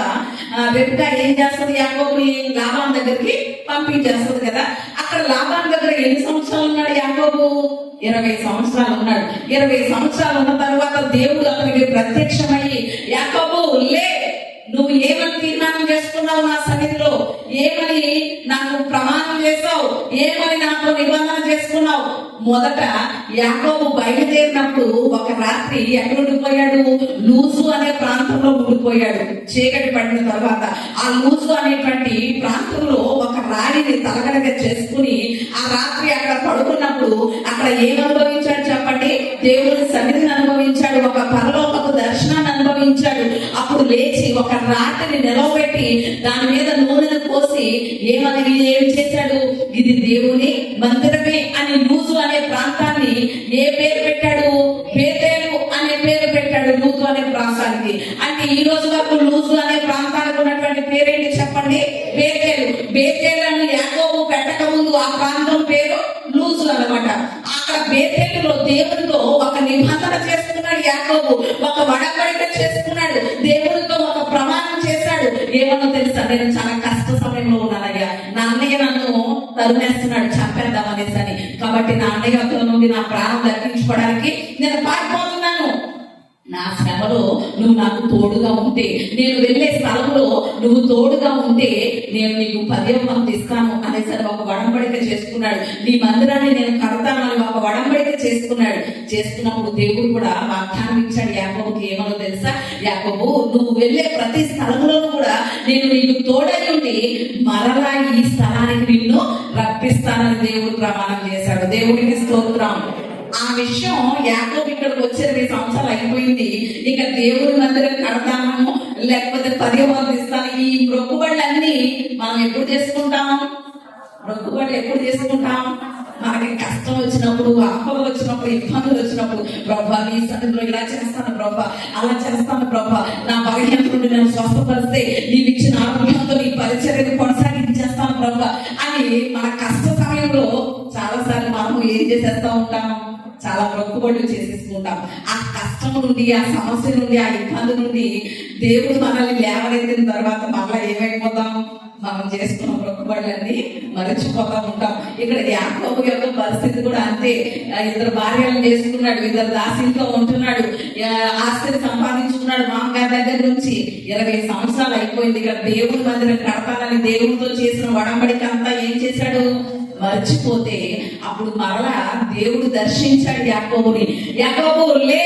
రెబ్కా ఏం చేస్తుంది, యాకోబుని లాబాను దగ్గరికి పంపించేస్తుంది కదా. అక్కడ లాబాను దగ్గర ఎన్ని సంవత్సరాలు ఉన్నాడు యాకోబు? 20 సంవత్సరాలు ఉన్నాడు. 20 సంవత్సరాలు ఉన్న తర్వాత దేవుడు అతనికి ప్రత్యక్షమయ్యి, యాకోబు లే, నువ్వు ఏమని తీర్మానం చేసుకున్నావు నా సన్నిధిలో, ఏమని నాకు ప్రమాణం చేసావు, ఏమని నాతో నిబంధన చేసుకున్నావు? మొదట యాకోబు బయలుదేరినప్పుడు ఒక రాత్రి ఎక్కడ ఉండిపోయాడు? లూజు అనే ప్రాంతంలో ఉండిపోయాడు. చీకటి పడిన తర్వాత ఆ లూజు అనేటువంటి ప్రాంతంలో ఒక రాయిని తలగడగా చేసుకుని ఆ రాత్రి అక్కడ పడుకున్నప్పుడు అక్కడ ఏం అనుభవించాడు చెప్పండి? దేవుని సన్నిధిని అనుభవించాడు, ఒక పరలోకపు దర్శనాన్ని అనుభవించాడు. అప్పుడు లేచి ఒక రాతిని నిలవబెట్టి దాని మీద నూనెను పోసి ఏం చేశాడు? ఇది దేవుని మందిరమే అని లూజు అనే ప్రాంతాన్ని ఏ పేరు పెట్టాడు? బేతేలు అనే పేరు పెట్టాడు లూజు అనే ప్రాంతానికి. అంటే ఈ రోజు వరకు లూజు అనే ప్రాంతానికి ఉన్నటువంటి పేరేంటి చెప్పండి? బేతేలు. బేతేలు అని యాకోబు పెట్టక ముందు ఆ ప్రాంతం పేరు లూజు అన్నమాట. అక్కడ బేతేలులో దేవునితో ఒక నిబంధన చేసుకున్నాడు యాకోబు, ఒక వడబడిక చేసుకున్నాడు, దేవునితో ఒక ప్రమాణం చేశాడు. ఏమన్నా తెలుసా, నేను చాలా కష్ట సమయంలో ఉన్నానయ్యా, నా అన్నయ్య నన్ను తరుమేస్తున్నాడు చంపేద్దాం అనేసి అని, కాబట్టి నా అన్నయ్యతో నుండి నా ప్రాణం దక్కించుకోవడానికి నేను పారిపోతున్నాను. నా శ్రమలో నువ్వు నాకు తోడుగా ఉంటే, నేను వెళ్ళే స్థలంలో నువ్వు తోడుగా ఉంటే నేను నీకు 10వ వంతు ఇస్తాను అనేసి ఒక వడంబడిక చేసుకున్నాడు. నీ మందిరాన్ని నేను కడతానని ఒక వడంబడిక చేసుకున్నాడు. చేసుకున్నప్పుడు దేవుడు కూడా వాగ్దానం ఇచ్చాడు యాకోబుకి. ఏమో తెలుసా, యాకోబు నువ్వు వెళ్ళే ప్రతి స్థలంలోనూ కూడా నేను నీకు తోడై ఉండి మరలా ఈ స్థలానికి నిన్ను రప్పిస్తానని దేవుడు ప్రమాణం చేశాడు. దేవుడికి స్తోత్రం. ఆ విషయం యాకోబు ఇక్కడికి వచ్చి 20 సంవత్సరాలు అయిపోయింది. ఇక దేవుడి మందిరం కడతాము లేకపోతే 10వ వంతు ఇస్తాను, ఈ మొక్కుబడులన్నీ మనం ఎప్పుడు చేసుకుంటాం? మొక్కుబడులు ఎప్పుడు చేసుకుంటాం? మనకి కష్టం వచ్చినప్పుడు, ఆపద వచ్చినప్పుడు, ఇబ్బందులు వచ్చినప్పుడు, ప్రభా నీ సన్నిధిలో ఇలా చేస్తాను ప్రభా, అలా చేస్తాను ప్రభా, నా బలహీనత నుండి నేను స్వస్థపరిస్తే నీవు ఇచ్చిన ఆరోగ్యంతో నీ పరిచర్యను కొనసాగించేస్తాను ప్రభా అని మన కష్ట సమయంలో చాలా సార్లు మనం ఏం చేసేస్తా ఉంటాం? చాలా మొక్కుబడులు చేసేసుకుంటాం. ఆ కష్టం నుండి, ఆ సమస్య నుండి, ఆ ఇబ్బంది నుండి దేవుడు మనల్ని లేవనెత్తిన తర్వాత మళ్ళా ఏమైపోతాం? మనం చేసుకున్న మొక్కుబడులన్నీ మరచిపోతా ఉంటాం. ఇక్కడ యాకోబు యొక్క పరిస్థితి కూడా అంతే. 2 భార్యలను చేసుకున్నాడు, 2 దాసీలతో ఉంటున్నాడు, ఆస్తిని సంపాదించుకున్నాడు మామగారి దగ్గర నుంచి. 20 సంవత్సరాలు అయిపోయింది. ఇక్కడ దేవుడి మందిరం కడతానని దేవుడితో చేసిన వడంబడిక అంతా ఏం చేశాడు? మర్చిపోతే అప్పుడు మరలా దేవుడు దర్శించాడు యాకోబుని. యాకోబు లే,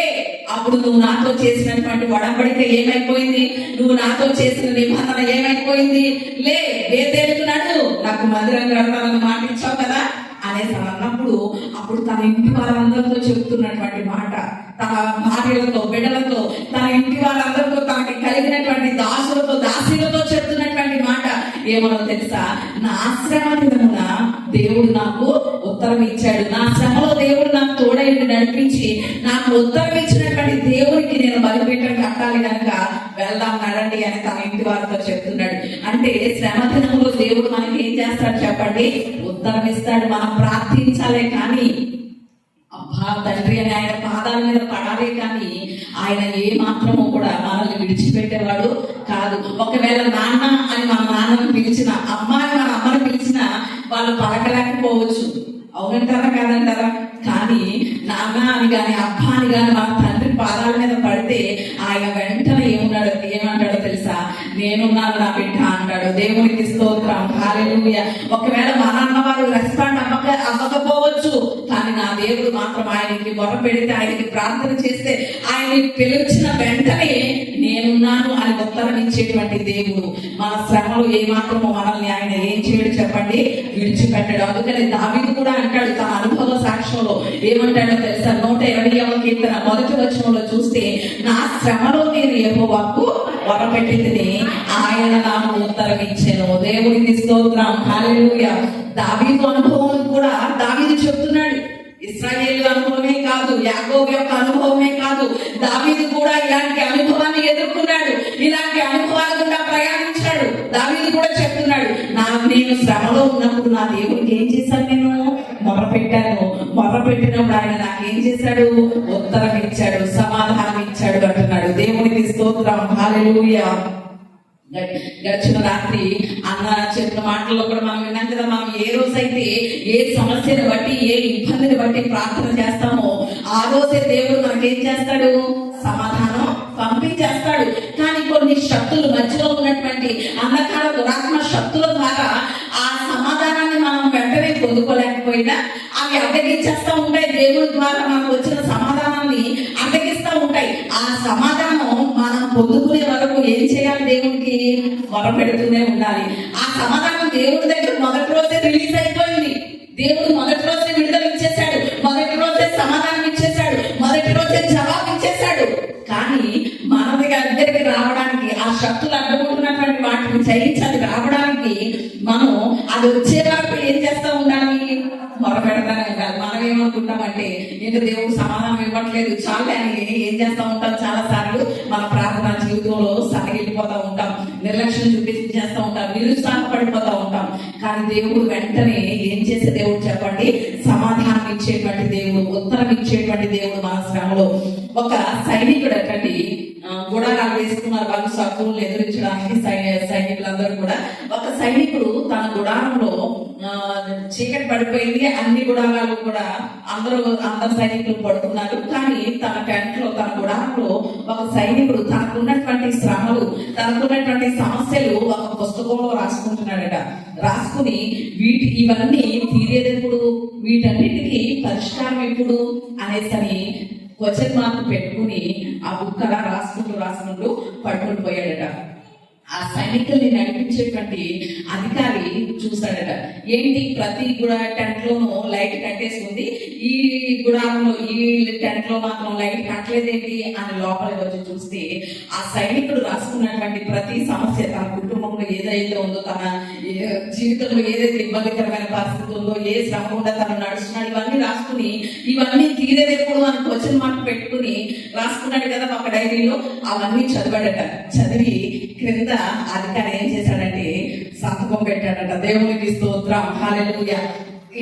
అప్పుడు నువ్వు నాతో చేసినటువంటి వడంబడిక ఏమైపోయింది? నువ్వు నాతో చేసిన నిబంధన ఏమైపోయింది? లే, బేతేలుతున్నాడు, నాకు మందిరం కడతానని మాట ఇచ్చావు కదా అనేసి అన్నప్పుడు అప్పుడు తన ఇంటి వారందరితో చెప్తున్నటువంటి మాట, తన భార్యలతో, బిడ్డలతో, తన ఇంటి వారందరితో, తనకి కలిగినటువంటి దాసులతో, దాసీలతో చెప్తున్నటువంటి మాట ఏమో తెలుసా? నా శ్రమ దినమున దేవుడు నాకు ఉత్తరం ఇచ్చాడు. నా శ్రమలో దేవుడు నాకు తోడై నడిపించి నాకు ఉత్తరం ఇచ్చినటువంటి దేవుడికి నేను బలిపీఠం కట్టాలి కనుక వెళ్దాం నడండి అని తన ఇంటి వారితో చెప్తున్నాడు. అంటే శ్రమ దినంలో దేవుడు మనకి ఏం చేస్తాడు చెప్పండి? ఉత్తరం ఇస్తాడు. మనం ప్రార్థించాలే కానీ, అబ్బా తండ్రి అని ఆయన పాదాల మీద పడాలే కానీ ఆయన ఏ మాత్రము కూడా మనల్ని విడిచిపెట్టేవాడు కాదు. ఒకవేళ నాన్న అని మన నాన్నను పిలిచిన, అమ్మ అని మన అమ్మను పిలిచినా వాళ్ళు పలకలేకపోవచ్చు. అవునంటారా కాదంటారా? కానీ నాన్న అని గాని, అబ్బా అని గాని మన తండ్రి పాదాల మీద పడితే ఆయన వెంటనే ఏమంటాడో తెలుసా? నేనున్నాను నా బిడ్డ అంటాడు. దేవునికి స్తోత్రం, హల్లెలూయా. ఒకవేళ మా నాన్న వారు రెస్పాండ్ అవ్వకపోవచ్చు, కానీ నా దేవుడు మాత్రం ఆయనకి మొర పెడితే, ఆయనకి ప్రార్థన చేస్తే, ఆయన్ని పిలిచిన వెంటనే నేనున్నాను అని ఉత్తరం ఇచ్చేటువంటి దేవుడు. మన శ్రమలు ఏ మాత్రమో మనల్ని ఆయన ఏం చేయడు చెప్పండి? విడిచిపెట్టాడు. అందుకని దావీదు కూడా అంటాడు తన అనుభవ సాక్ష్యంలో, ఏమంటాడో తెలుసా? 120వ కీర్తన 1వ వచనంలో చూస్తే, నా శ్రమలో నేను యెహోవాకు మొరపెట్టితిని, ఆయన నాకు ఉత్తరం ఇచ్చెను. దేవునికి స్తోత్రం, హల్లెలూయా. దావీదు అనుభవం కూడా దావీదు చెప్తున్నాడు. ఇశ్రాయేలు అనుభవమే కాదు, యాకోబు యొక్క అనుభవమే కాదు, దావీదు కూడా ఇలాంటి అనుభవాన్ని ఎదుర్కొన్నాడు, ఇలాంటి అనుభవాల గుండా ప్రయాణించాడు. దావీదు కూడా చెప్తున్నాడు. నేను శ్రమలో ఉన్నప్పుడు నా దేవుడికి ఏం చేశాను, నేను మొర్ర పెట్టినప్పుడు ఆయన నాకేం చేశాడు, ఉత్తరం ఇచ్చాడు, సమాధానం ఇచ్చాడు అంటున్నాడు. దేవునికి స్తోత్రం, హల్లెలూయా. గడిచిన రాత్రి అన్న చెప్పిన మాటల్లో కూడా మనం విన్నాం కదా, మనం ఏ రోజైతే ఏ సమస్యను బట్టి ఏ ఇబ్బందిని బట్టి ప్రార్థన చేస్తామో ఆ రోజే దేవుడు మనకేం చేస్తాడు, సమాధానం పంపించేస్తాడు. కానీ కొన్ని శక్తులు మధ్యలో ఉన్నటువంటి అంధకార దురాత్మ శక్తుల ద్వారా ఆ సమాధానాన్ని మనం వెంటనే పొందుకోలేకపోయినా అవి అడ్డగించేస్తూ ఉంటాయి. దేవుడి ద్వారా మనకు వచ్చిన సమాధానాన్ని అడ్డగిస్తూ ఉంటాయి. ఆ సమాధానం మనం పొందుకునే వరకు ఏం చేయాలి, దేవుడికి మొరపెడుతూనే ఉండాలి. ఆ సమాధానం దేవుడి దగ్గర మొదటి రోజే రిలీజ్ అయిపోయింది. దేవుడు మొదటి రోజే విడుదల ఇచ్చేశాడు, మొదటి రోజే సమాధానం ఇచ్చేశాడు, మొదటి రోజే జవాబు ఇచ్చేశాడు. కానీ మన దగ్గరికి రావడానికి, ఆ శక్తులు అడ్డుకుంటున్నటువంటి వాటిని జయించాలి రావడానికి మనం అది వచ్చే వరకు ఏం చేస్తూ ఉండాలి, మొరపెడతానే ఉండాలి. మనం ఏమనుకుంటామంటే ఇంకా దేవుడు సమాధానం ఇవ్వట్లేదు చాలే అని ఏం చేస్తూ ఉంటాం, చాలా సార్లు మన ప్రార్థన జీవితంలో సరిగిపోతూ ఉంటాం, నిర్లక్ష్యం చేస్తూ ఉంటాం, నిరుత్సాహపడిపోతూ ఉంటాం. కానీ దేవుడు వెంటనే ఏం చేసే దేవుడు చెప్పండి, సమాధానం ఇచ్చేటువంటి దేవుడు, ఉత్తరం ఇచ్చేటువంటి దేవుడు. మన శ్రమలో ఒక సైనికుడు అక్కడి గుడారాలు వేసుకున్నారు, వాళ్ళు శత్రువులు ఎదురించడానికి సైనికులందరూ కూడా. ఒక సైనికుడు తన గుడారంలో చీకటి పడిపోయింది, అన్ని గుడారాలు కూడా అందరు సైనికులు పడుతున్నారు. కానీ తన టెంట్ లో, తన గుడారంలో ఒక సైనికుడు తనకున్నటువంటి శ్రమలు, తనకున్నటువంటి సమస్యలు ఒక పుస్తకంలో రాసుకుంటున్నాడట. రాసుకుని ఇవన్నీ తీరేదెప్పుడు, వీటన్నిటికీ పరిష్కారం ఎప్పుడు అనేసని క్వశ్చన్ మార్క్ పెట్టుకుని ఆ బుక్ అలా రాసుకుంటూ పట్టుకుని పోయాడట. ఆ సైనికుల్ని నడిపించేటువంటి అధికారి చూశాడట. ఏంటి, ప్రతి టెంట్ లోనూ లైట్ కట్టేసుకుంది, ఈ గుడారంలో ఈ టెంట్ లో మాత్రం లైట్ కట్టలేదేంటి అని లోపలికి వచ్చి చూస్తే ఆ సైనికుడు రాసుకున్నటువంటి ప్రతి సమస్య, తన కుటుంబంలో ఏదైతే ఉందో, తన జీవితంలో ఏదైతే ఇబ్బందికరమైన పరిస్థితి ఉందో, ఏ శ్రమ ఉందో తను నడుస్తున్నాడు, ఇవన్నీ రాసుకుని ఇవన్నీ తీరేదెప్పుడు అని క్వశ్చన్ మార్క్ పెట్టుకుని రాసుకున్నాడు కదా ఒక డైరీలో. అవన్నీ చదివాడట. చదివి క్రింద అధికారి ఏం చేశాడంటే సంతకం పెట్టాడట. దేవునికి స్తోత్రం, హల్లెలూయా.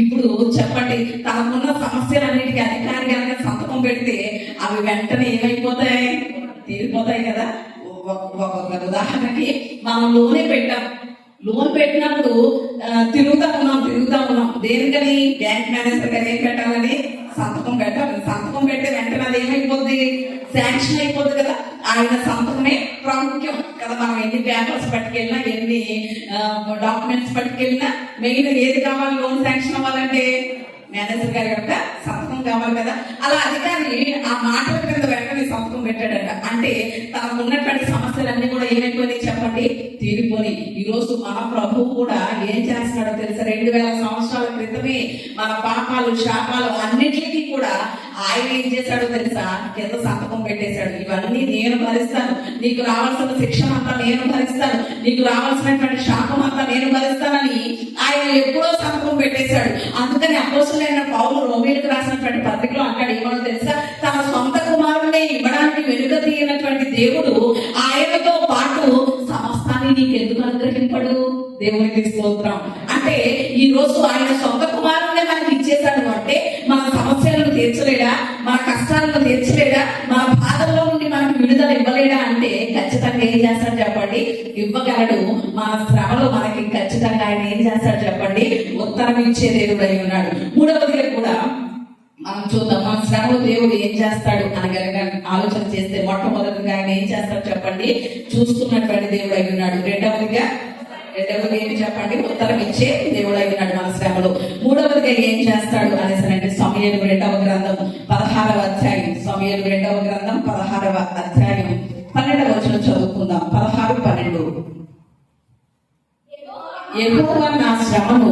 ఇప్పుడు చెప్పండి, తనకున్న సమస్యలన్నిటికీ అధికారి కనుక సంతకం పెడితే అవి వెంటనే ఏమైపోతాయి, తీరిపోతాయి కదా. ఒక ఉదాహరణకి మనం లోన్ పెట్టినప్పుడు తిరుగుతా ఉన్నాం దేనికని, బ్యాంక్ మేనేజర్ గారు ఏం పెట్టాలని, సంతకం పెట్టాలి. సంతకం పెడితే వెంటనే అది ఏమైపోద్ది, శాంక్షన్ అయిపోద్ది కదా. ఆయన సంతకమే ప్రాముఖ్యం కదా. మనం ఎన్ని పేపర్స్ పట్టుకెళ్ళినా, ఎన్ని డాక్యుమెంట్స్ పట్టుకెళ్ళినా మెయిన్ ఏది కావాలి, లోన్ శాంక్షన్ అవ్వాలంటే మేనేజర్ గారి యొక్క సంతకం కావాలి కదా. అలా అధికారి ఆ మాటల క్రింద వెంటనే సంతకం పెట్టాడట. అంటే తనకు ఉన్నటువంటి సమస్యలన్నీ కూడా ఏమైపోయినాయి చెప్పండి, తీరిపోయి. ఈ రోజు మన ప్రభువు కూడా ఏం చేస్తున్నాడో తెలుసా, 2000 సంవత్సరాల క్రితమే మన పాపాలు, శాపాలు అన్నిటికీ కూడా ఆయన ఏం చేశాడో తెలుసా, కింద సంతకం పెట్టేశాడు. ఇవన్నీ నేను భరిస్తాను, నీకు రావాల్సిన శిక్షణ అంతా నేను భరిస్తాను, నీకు రావాల్సినటువంటి శాపం అంతా నేను భరిస్తానని ఆయన ఎప్పుడో సంతకం పెట్టేశాడు. అందుకని అపోస్తలుడైన పౌలు రోమీయులకు రాసినటువంటి పత్రికలో అంటాడు, ఏమో తెలుసా, తన సొంత కుమారుడే ఇవ్వడానికి వెనుక తీయనటువంటి దేవుడు ఆయనతో పాటు సమస్తాన్ని నీకు ఎందుకు అనుగ్రహింపడు. దేవునికి స్తోత్రం. అంటే ఈ రోజు ఆయన సొంత కుమారుడే మనకి ఇచ్చేశాడు అంటే మన సమస్యలను తీర్చలేడా, మన కష్టాలను తీర్చలేడా, మన బాధల్లో నుండి మనకు విడుదల ఇవ్వలేడా అంటే ఖచ్చితంగా ఏం చేస్తాడు చెప్పండి, ఇవ్వగలడు. మన శ్రమలో మనకి ఖచ్చితంగా ఆయన ఏం చేస్తాడు చెప్పండి, ఉత్తరం ఇచ్చే దేవుడు అయి ఉన్నాడు. మూడవదిగా కూడా మనం చూద్దాం, మన శ్రమలో దేవుడు ఏం చేస్తాడు అని కనుక ఆలోచన చేస్తే మొట్టమొదటిగా ఆయన ఏం చేస్తాడు చెప్పండి, చూస్తున్నటువంటి దేవుడు అయి ఉన్నాడు. రెండవదిగా ఏంటి చెప్పండి, ఉత్తరం ఇచ్చే దేవుడు అయి ఉన్నాడు మన శ్రమలో. మూడవదిగా ఏం చేస్తాడు అనేసి సమూయేలు 2వ గ్రంథం 16వ అధ్యాయం, సమూయేలు 2వ గ్రంథం 16వ అధ్యాయం 12వ వచనం చదువుకుందాం. 16-12. యెహోవా నా శ్రమను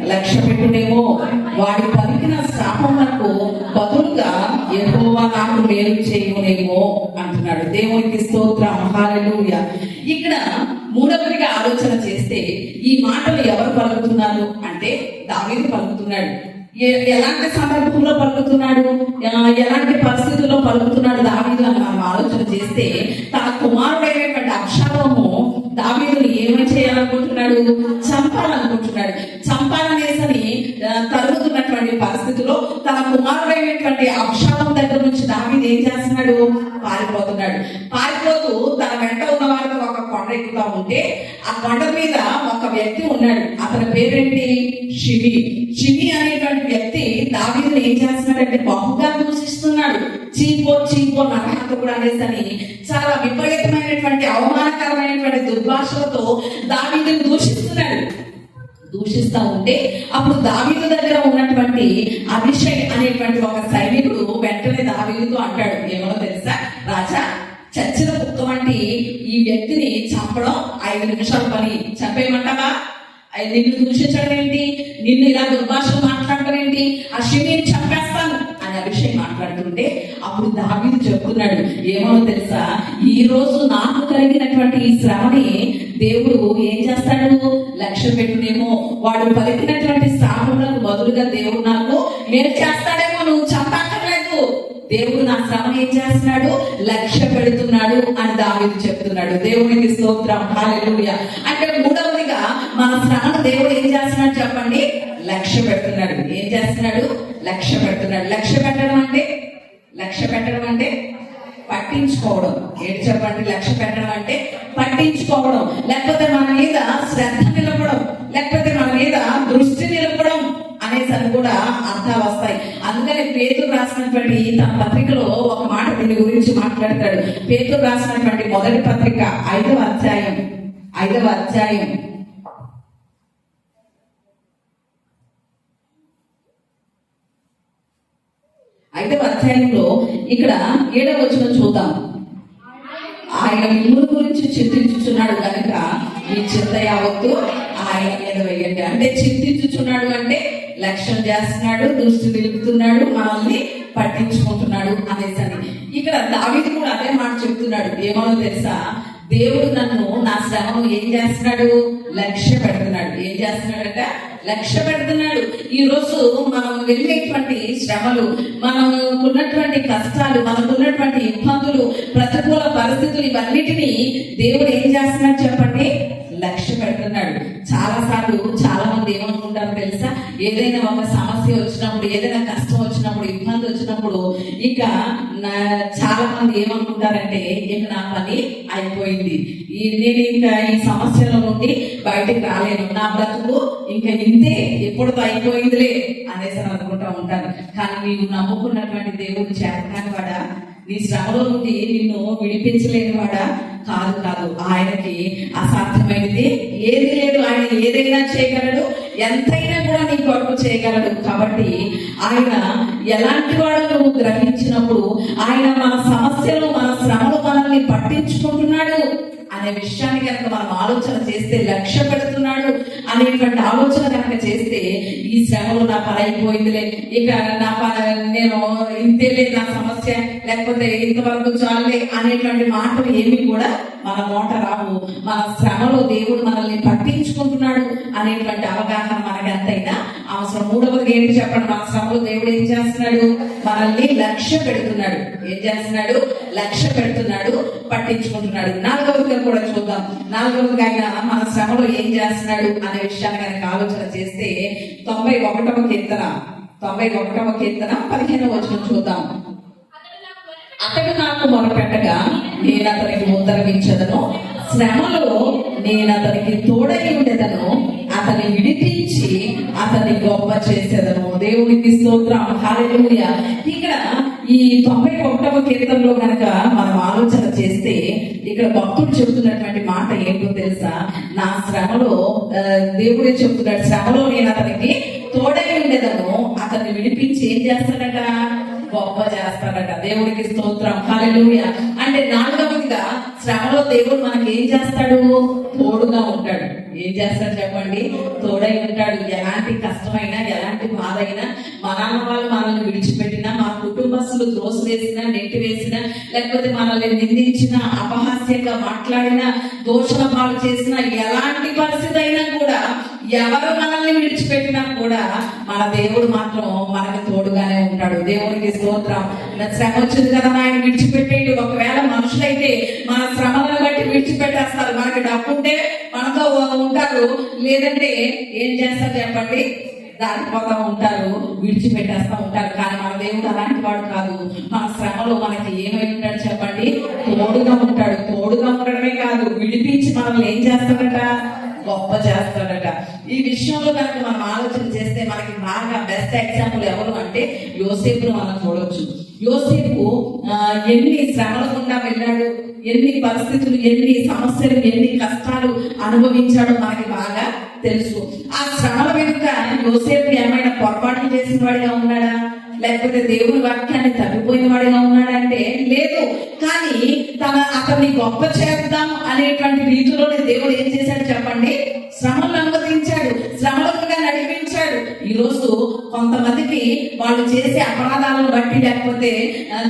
లక్ష్య పెట్టునేమో, వాడి పలికిన శాపములకు బదులుగా యెహోవా నాకు మేలు చేయునేమో అంటున్నాడు. దేవునికి స్తోత్రం, హల్లెలూయా. ఇక్కడ మూడవదిగా ఆలోచన చేస్తే ఈ మాటలు ఎవరు పలుకుతున్నారు అంటే దావీదు పలుకుతున్నాడు. ఎలాంటి సందర్భంలో పలుకుతున్నాడు, ఎలాంటి పరిస్థితుల్లో పలుకుతున్నాడు దావీదు అని మనం ఆలోచన చేస్తే, తన కుమారుడైనటువంటి అబ్షాలోము దావీదుని ఏమని చేయాలనుకుంటున్నాడు? చంపాలనుకుంటున్నాడు. చంపాలనేసని తరుగుతున్నటువంటి పరిస్థితిలో తన కుమారుడైనటువంటి అబ్షాలోం దగ్గర నుంచి దావీదు ఏం చేస్తున్నాడు? పారిపోతున్నాడు. పారిపోతూ తన వెంట ఉన్న వారితో ఒక కొండ ఎక్కుతా ఉంటే ఆ కొండ మీద ఒక వ్యక్తి ఉన్నాడు. అతని పేరేంటి? షిమి అనేటువంటి వ్యక్తి దావీదుని ఏం చేస్తున్నాడంటే బహుగా దూషిస్తున్నాడు. చీపో నరహంతకుడు అనేసని చాలా విపరీతమైనటువంటి అవమానకరమైనటువంటి దుర్భాషలతో దావీదుని దూషిస్తున్నాడు. దూషిస్తా ఉంటే అప్పుడు దావీదు దగ్గర ఉన్నటువంటి అభిషేక్ అనేటువంటి ఒక సైనికుడు వెంటనే దావీదుతో అంటాడు, ఏమో తెలుసా రాజా, చచ్చిన కుక్క వంటి ఈ వ్యక్తిని చంపడం 5 నిమిషాల పని. చంపేయమంటావా? నిన్ను దూషించడం ఏంటి? నిన్ను ఇలా దుర్భాషలు మాట్లాడటం ఏంటి? ఆ షిమిని చంపేస్తాను అని అభిషేక్ మాట్లాడుతుంటే అప్పుడు దావీదు చెప్తున్నాడు, ఏమో తెలుసా, ఈ రోజు నాకు కలిగినటువంటి ఈ శ్రమని దేవుడు ఏం చేస్తాడు? లక్ష్య పెట్టునేమో. వాడు పలికినటువంటి శ్రావణులకు బదులుగా దేవుడు నాకు మేలు చేస్తాడేమో. నువ్వు చంపక్కర్లేదు, దేవుడు నా శ్రమను ఏం చేస్తున్నాడు? లక్ష్య పెడుతున్నాడు అని దావీదు చెప్తున్నాడు. దేవునికి స్తోత్రం, హల్లెలూయా. అంటే మూడవదిగా మన శ్రమను దేవుడు ఏం చేస్తున్నాడు చెప్పండి? లక్ష్య పెడుతున్నాడు. ఏం చేస్తున్నాడు? లక్ష్య పెడుతున్నాడు. లక్ష్య పెట్టడం అంటే పట్టించుకోవడం. ఏంటి చెప్పండి? లక్ష్య పెట్టడం అంటే పట్టించుకోవడం, లేకపోతే మన మీద శ్రద్ధ నిలపడం, లేకపోతే మన మీద దృష్టి నిలపడం అనేసరి కూడా అర్థాలు వస్తాయి. అందుకని పేతురు రాసినటువంటి తన పత్రికలో ఒక మాట దీని గురించి మాట్లాడతాడు. పేతురు రాసినటువంటి మొదటి పత్రిక 5వ అధ్యాయం 5వ అధ్యాయంలో ఇక్కడ 7వ వచనం చూద్దాం. ఆయన మిమ్ముల గురించి చింతించుచున్నాడు కనుక మీ చింత యావత్తు ఆయన మీద వేయండి. అంటే చింతించుచున్నాడు అంటే లక్ష్యం చేస్తున్నాడు, దృష్టి నిలుపుతున్నాడు, మనల్ని పట్టించుకుంటున్నాడు అనేసరి. ఇక్కడ దావీదు కూడా అదే మాట చెప్తున్నాడు. ఏమో తెలుసా, దేవుడు నన్ను నా శ్రమను ఏం చేస్తున్నాడు? లక్ష్య పెడుతున్నాడు. ఏం చేస్తున్నాడట? లక్ష్య పెడుతున్నాడు. ఈ రోజు మనం వెళ్ళేటువంటి శ్రమలు, మనకున్నటువంటి కష్టాలు, మనకున్నటువంటి ఇబ్బందులు, ప్రతికూల పరిస్థితులు, ఇవన్నిటినీ దేవుడు ఏం చేస్తున్నాడు చెప్పండి? లక్ష్య పెడుతున్నాడు. చాలా మంది ఏమనుకుంటారు తెలుసా, ఏదైనా ఒక సమస్య వచ్చినప్పుడు, ఏదైనా కష్టం వచ్చినప్పుడు, ఇబ్బంది వచ్చినప్పుడు ఇక చాలా మంది ఏమనుకుంటారంటే ఇక నా పని అయిపోయింది, నేను ఇంకా ఈ సమస్యల నుండి బయటికి రాలేను, నా బ్రతుకు ఇంకా ఇంతే, ఎప్పుడుతో అయిపోయిందిలే అనేసి అనుకుంటా ఉంటారు. కానీ నీవు నమ్ముకున్నటువంటి దేవుడు చేతకాని వాడా? నీ శ్రమలో నుండి నిన్ను విడిపించలేని వాడా? కాదు. ఆయనకి అసాధ్యమైనది ఏది లేదు. ఆయన ఏదైనా చేయగలడు, ఎంతైనా కూడా నీ కొరకు చేయగలడు. కాబట్టి ఆయన ఎలాంటి వాడు నువ్వు గ్రహించినప్పుడు ఆయన మన సమస్యలు, మన శ్రమలు మనల్ని పట్టించుకుంటున్నాడు అనే విషయాన్ని కనుక మనం ఆలోచన చేస్తే, లక్ష్య పెడుతున్నాడు అనేటువంటి ఆలోచన కనుక చేస్తే, ఈ శ్రమలు నా పని అయిపోయిందిలే, ఇక నేను ఇంతేలే నా సమస్య, లేకపోతే ఇంతవరకు చాలే అనేటువంటి మాటలు ఏమి కూడా మన నోట రావు. మన శ్రమలో దేవుడు మనల్ని పట్టించుకుంటున్నాడు అనేటువంటి అవగాహన మనకి ఎంతైనా అవసరం. మూడవది ఏంటి చెప్పండి? మన శ్రమలో దేవుడు ఏం చేస్తున్నాడు? మనల్ని లక్ష్య పెడుతున్నాడు. ఏం చేస్తున్నాడు? లక్ష్య పెడుతున్నాడు, పట్టించుకుంటున్నాడు. నాలుగవదిగా కూడా చూద్దాం. నాలుగవదిగా ఆయన మన శ్రమలో ఏం చేస్తున్నాడు అనే విషయాన్ని కనుక ఆలోచన చేస్తే 91వ కీర్తన 15వ వచనం చూద్దాం. అతడు నాకు మొరపెట్టగా నేను అతనికి ఉత్తరమిచ్చదను, శ్రమలో నేను అతనికి తోడై ఉండేదను, అతని విడిపించి అతని గొప్ప చేసేదను. దేవునికి స్తోత్రం, హల్లెలూయా. ఇక్కడ ఈ 91వ కీర్తనలో కనుక మనం ఆలోచన చేస్తే ఇక్కడ భక్తుడు చెబుతున్నటువంటి మాట ఏంటో తెలుసా? నా శ్రమలో దేవుడే చెప్తున్నాడు, శ్రమలో నేను అతనికి తోడై ఉండేదను, అతన్ని విడిపించి ఏం చేస్తాడట? గొప్ప చేస్తాడట. దేవుడికి స్తోత్రం, హల్లెలూయా. అంటే నాలుగవదిగా శ్రమలో దేవుడు మనకి ఏం చేస్తాడు? తోడుగా ఉంటాడు. ఏం చేస్తాడు చెప్పండి? తోడై ఉంటాడు. ఎలాంటి కష్టమైనా, ఎలాంటి బాధ అయినా, మా నాన్న వాళ్ళు మనల్ని విడిచిపెట్టినా, మా కుటుంబస్తులు త్రోసివేసినా, నెట్టివేసినా, లేకపోతే మనల్ని నిందించిన, అపహాస్యంగా మాట్లాడినా, దోషణ పాలు చేసిన, ఎలాంటి పరిస్థితి అయినా కూడా, ఎవరు మనల్ని విడిచిపెట్టినా కూడా మన దేవుడు మాత్రం మనకు తోడుగానే ఉంటాడు. దేవునికి స్తోత్రం. శ్రమ వచ్చింది కదా ఆయన విడిచిపెట్టేయండి. ఒకవేళ మనుషులైతే మన శ్రమలను బట్టి బట్టి విడిచిపెట్టేస్తారు. మనకి డబ్బు ఉంటే మనతో ఉంటారు, లేదంటే ఏం చేస్తారు చెప్పండి, దాటిపోతా ఉంటారు, విడిచిపెట్టేస్తా ఉంటారు. కానీ మన దేవుడు అలాంటి వాడు కాదు. మన శ్రమలో మనకి ఏమై ఉంటాడు చెప్పండి, తోడుగా ఉంటాడు. తోడుగా ఉండడమే కాదు, విడిపించి మనల్ని ఏం చేస్తాడట, గొప్ప చేస్తాడట. ఈ విషయంలో కనుక మనం ఆలోచన చేస్తే మనకి బాగా బెస్ట్ ఎగ్జాంపుల్ ఎవరు అంటే యోసేపును మనం చూడొచ్చు. యోసేపు ఎన్ని శ్రమల గుండా వెళ్ళాడు, ఎన్ని పరిస్థితులు, ఎన్ని సమస్యలు, ఎన్ని కష్టాలు అనుభవించాడో మనకి బాగా తెలుసు. ఆ శ్రమల వెనుక యోసేపు ఏమైనా పొరపాట్లు చేసిన వాడిగా ఉన్నాడా, లేకపోతే దేవుని వాక్యాన్ని తప్పిపోయిన వాడిగా ఉన్నాడంటే లేదు. కానీ అతన్ని గొప్ప చేద్దాం అనేటువంటి రీతిలోనే దేవుడు ఏం చేశాడు చెప్పండి, శ్రమలను అనుమతించాడు, శ్రమలుగా నడిపించాడు. ఈ రోజు కొంతమందికి వాళ్ళు చేసే అపరాధాలను బట్టి, లేకపోతే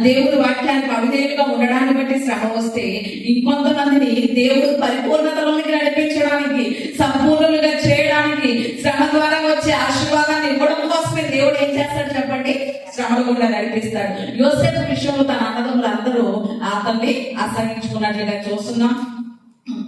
దేవుడి వాక్యానికి అవిధేయులుగా ఉండడాన్ని బట్టి శ్రమ వస్తే, ఇంకొంతమందిని దేవుడు పరిపూర్ణతలోనికి నడిపించడానికి, సంపూర్ణులుగా చేయడానికి, శ్రమ ద్వారా వచ్చే ఆశీర్వాదాన్ని ఇవ్వడం కోసమే దేవుడు ఏం చేస్తాడు చెప్పండి, శ్రమలు కూడా నడిపిస్తాడు. యోసేపు విషయంలో తన అన్నదమ్ములు అందరూ అతన్ని అసహించుకున్నట్లుగా చూస్తున్నాం.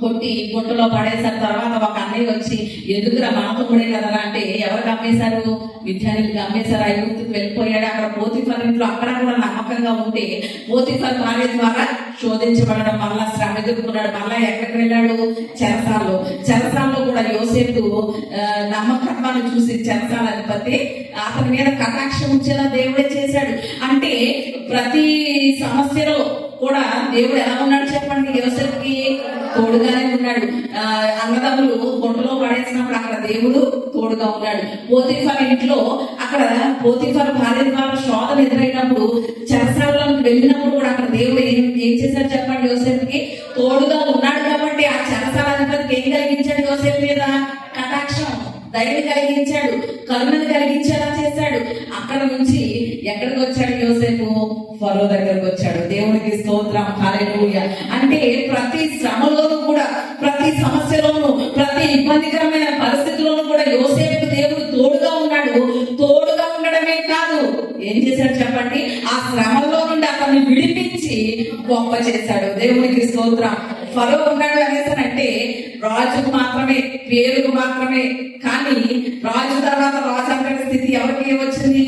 కొట్టి గుంటలో పడేసిన తర్వాత ఒక అన్నయ్య వచ్చి, ఎదుగురా మనతో కూడా కదరా అంటే ఎవరికి అమ్మేశారు, విద్యార్థులకు అమ్మేశారు. ఐగుప్తుకు వెళ్ళిపోయాడు. అక్కడ పోతిఫర్ ఇంట్లో అక్కడ కూడా నమ్మకంగా ఉంటే పోతిఫర్ భార్య ద్వారా శోధించబడడం, మళ్ళా శ్రమ ఎదుర్కొన్నాడు. మళ్ళా ఎక్కడికి వెళ్ళాడు, చెరసాలలో కూడా యోసేపు నమ్మకత్వాన్ని చూసి చెరసాల అధిపతి అతని మీద కటాక్షం ఉంచేలా దేవుడే చేశాడు. అంటే ప్రతి సమస్యలో కూడా దేవుడు ఎలా ఉన్నాడు చెప్పండి, యోసేపుకి తోడుగానే ఉన్నాడు. అన్నదమ్ములు గుంటలో పడేసినప్పుడు అక్కడ దేవుడు తోడుగా ఉన్నాడు. పోతిఫర్ ఇంట్లో అక్కడ పోతిఫర్ భార్య ద్వారా శోధన ఎదురైనప్పుడు, చెరసాలలోకి వెళ్ళినప్పుడు కూడా అక్కడ దేవుడు ఏం చేశాడు చెప్పండి, యోసేపుకి తోడుగా ఉన్నాడు. కాబట్టి ఆ చెరసాల అధిపతికి ఏం కలిగించాడు, యోసేపు మీద కటాక్షం, దయని కలిగించాడు, కరుణను కలిగించేలా చేశాడు. అక్కడ నుంచి ఎక్కడికి వచ్చాడు యోసేపు, ఫరో దగ్గరకు వచ్చాడు. దేవునికి స్తోత్రం, హల్లెలూయా. అంటే ప్రతి శ్రమలోనూ కూడా, ప్రతి సమస్యలోనూ, ప్రతి ఇబ్బందికరమైన పరిస్థితుల్లోనూ కూడా యోసేపు దేవుడు తోడుగా ఉన్నాడు. తోడుగా ఉండడమే కాదు, ఏం చేశాడు చెప్పండి, ఆ శ్రమల్లో నుండి అతన్ని విడిపించి గొప్ప చేశాడు. దేవునికి స్తోత్రం. ఫరో ఉన్నాడు అనేసనంటే రాజుకు మాత్రమే, పేరుకు మాత్రమే. కానీ రాజు తర్వాత రాజంతటి స్థితి ఎవరికి వచ్చింది,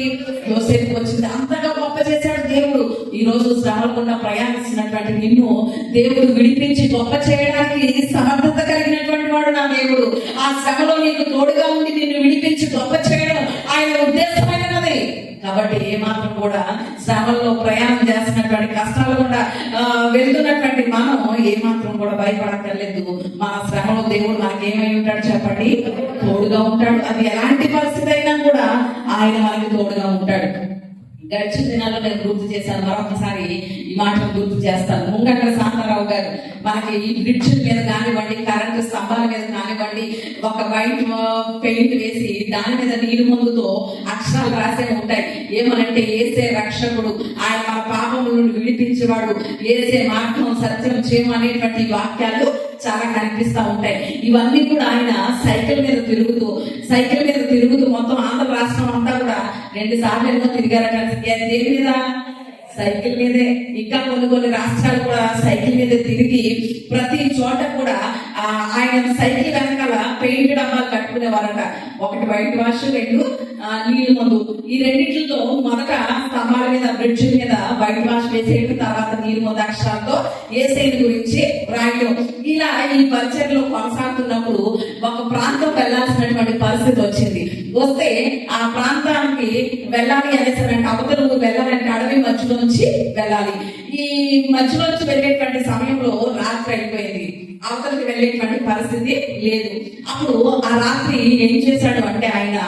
యోసేపు వచ్చింది. అంతగా గొప్ప చేశాడు దేవుడు. ఈ రోజు శ్రమకుండా ప్రయాణిస్తున్నటువంటి నిన్ను దేవుడు విడిపించి గొప్ప చేయడానికి సమర్థత కలిగినటువంటి వాడు నా దేవుడు. ఆ శ్రమలో నీకు తోడుగా ఉండి నిన్ను విడిపించి గొప్ప చేయడం ఆయన ఉద్దేశమైనది. కాబట్టి ఏమాత్రం కూడా శ్రమల్లో ప్రయాణం చేస్తున్నటువంటి, కష్టాలు కూడా వెళ్తున్నటువంటి మనం ఏమాత్రం కూడా భయపడక్కర్లేదు. మన శ్రమలో దేవుడు మనకేమై ఉంటాడు చెప్పండి, తోడుగా ఉంటాడు. అది ఎలాంటి పరిస్థితి అయినా కూడా ఆయన మనకి తోడుగా ఉంటాడు. గడిచిన దినాల్లో నేను గుర్తు చేశాను, మరొకసారి ఈ మాటను గుర్తు చేస్తాను. ముంగంట శాంతారావు గారు మనకి ఈ బ్రిడ్జ్ మీద కానివ్వండి, కరెంటు స్తంభాల మీద కానివ్వండి, ఒక వైట్ పెయింట్ వేసి దాని మీద నీరు ముందుతో అక్షరాలు రాసే ఉంటాయి. ఏమనంటే ఏసే రక్షకుడు, ఆయన మన పాపముల నుండి విడిపించేవాడు, ఏసే మార్గం సత్యం చేయము అనేటువంటి వాక్యాలు చాలా కనిపిస్తా ఉంటాయి. ఇవన్నీ కూడా ఆయన సైకిల్ మీద తిరుగుతూ మొత్తం ఆంధ్ర రాష్ట్రం అంతా కూడా 2 సార్లు ఏమో తిరిగారట. దేని మీద, సైకిల్ మీదే. ఇంకా కొన్ని రాష్ట్రాలు కూడా సైకిల్ మీద తిరిగి ప్రతి చోట కూడా ఆయన సైకిల్ వెనకాల పెయింట్ డబ్బాలు కట్టుకునేవారట. ఒకటి వైట్ వాష్, 2 నీళ్ళు మందు. ఈ రెండింటితో మొదట స్తంభాల మీద, బ్రిడ్జ్ మీద వైట్ వాష్ వేసేయడం, తర్వాత నీళ్ళు మందు అక్షరాలతో ఏసైని గురించి రాయడం. ఇలా ఈ పరిచయలో కొనసాగుతున్నప్పుడు ఒక ప్రాంతం వెళ్లాల్సినటువంటి పరిస్థితి వచ్చింది. వస్తే ఆ ప్రాంతానికి వెళ్ళాలి అనేసరికి అవతల వెళ్ళాలంటే అడవి మధ్యలో నుంచి వెళ్ళాలి. ఈ మధ్యలో నుంచి వెళ్ళేటువంటి సమయంలో రాత్రి అయిపోయింది, అవతలకి వెళ్ళేటువంటి పరిస్థితి లేదు. అప్పుడు ఆ రాత్రి ఏం చేశాడు అంటే ఆయన,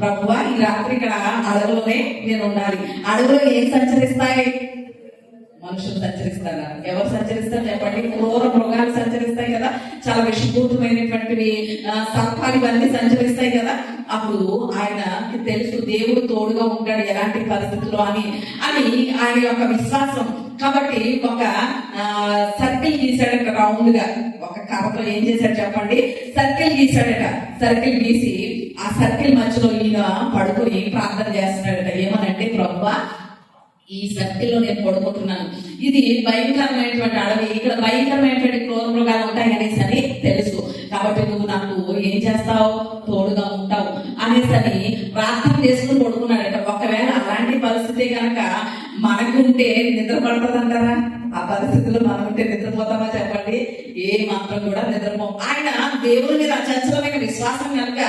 ప్రభువా ఈ రాత్రి ఇక్కడ అడవిలోనే నేను ఉండాలి. అడవిలో ఏం సంచరిస్తాయి, మనుషులు సంచరిస్తారా, ఎవరు సంచరిస్తారు చెప్పండి, క్రూర మృగాలు సంచరిస్తాయి కదా, చాలా విషపూరితమైనటువంటివి సర్పాలు ఇవన్నీ సంచరిస్తాయి కదా. అప్పుడు ఆయనకి తెలుసు దేవుడు తోడుగా ఉంటాడు ఎలాంటి పరిస్థితుల్లో అని ఆయన యొక్క విశ్వాసం. కాబట్టి ఒక సర్కిల్ గీసాడట, రౌండ్ గా ఒక కర్రతో ఏం చేశాడు చెప్పండి, సర్కిల్ గీసాడట. సర్కిల్ గీసి ఆ సర్కిల్ మధ్యలో ఈయన పడుకొని ప్రార్థన చేస్తున్నాడట. ఏమనంటే, ప్రభువా ఈ సర్కిల్లో నేను పడుకుంటున్నాను. ఇది భయంకరమైనటువంటి అడవి, ఇక్కడ భయంకరమైనటువంటి క్రూర మృగాలు ఉంటాయి అనేసి అని తెలుసు. కాబట్టి నువ్వు నాకు ఏం చేస్తావు, తోడుగా ఉంటావు అనేసి అని ప్రార్థన చేసుకుని పడుకున్నాడట. ఒకవేళ అలాంటి పరిస్థితి కనుక మనకుంటే నిద్ర పడుతుందంటారా? ఆ పరిస్థితుల్లో మనం ఉంటే నిద్రపోతామా చెప్పండి? ఏ మాత్రం కూడా నిద్రపోం. ఆయన దేవుని మీద అచంచలమైన విశ్వాసం కనుక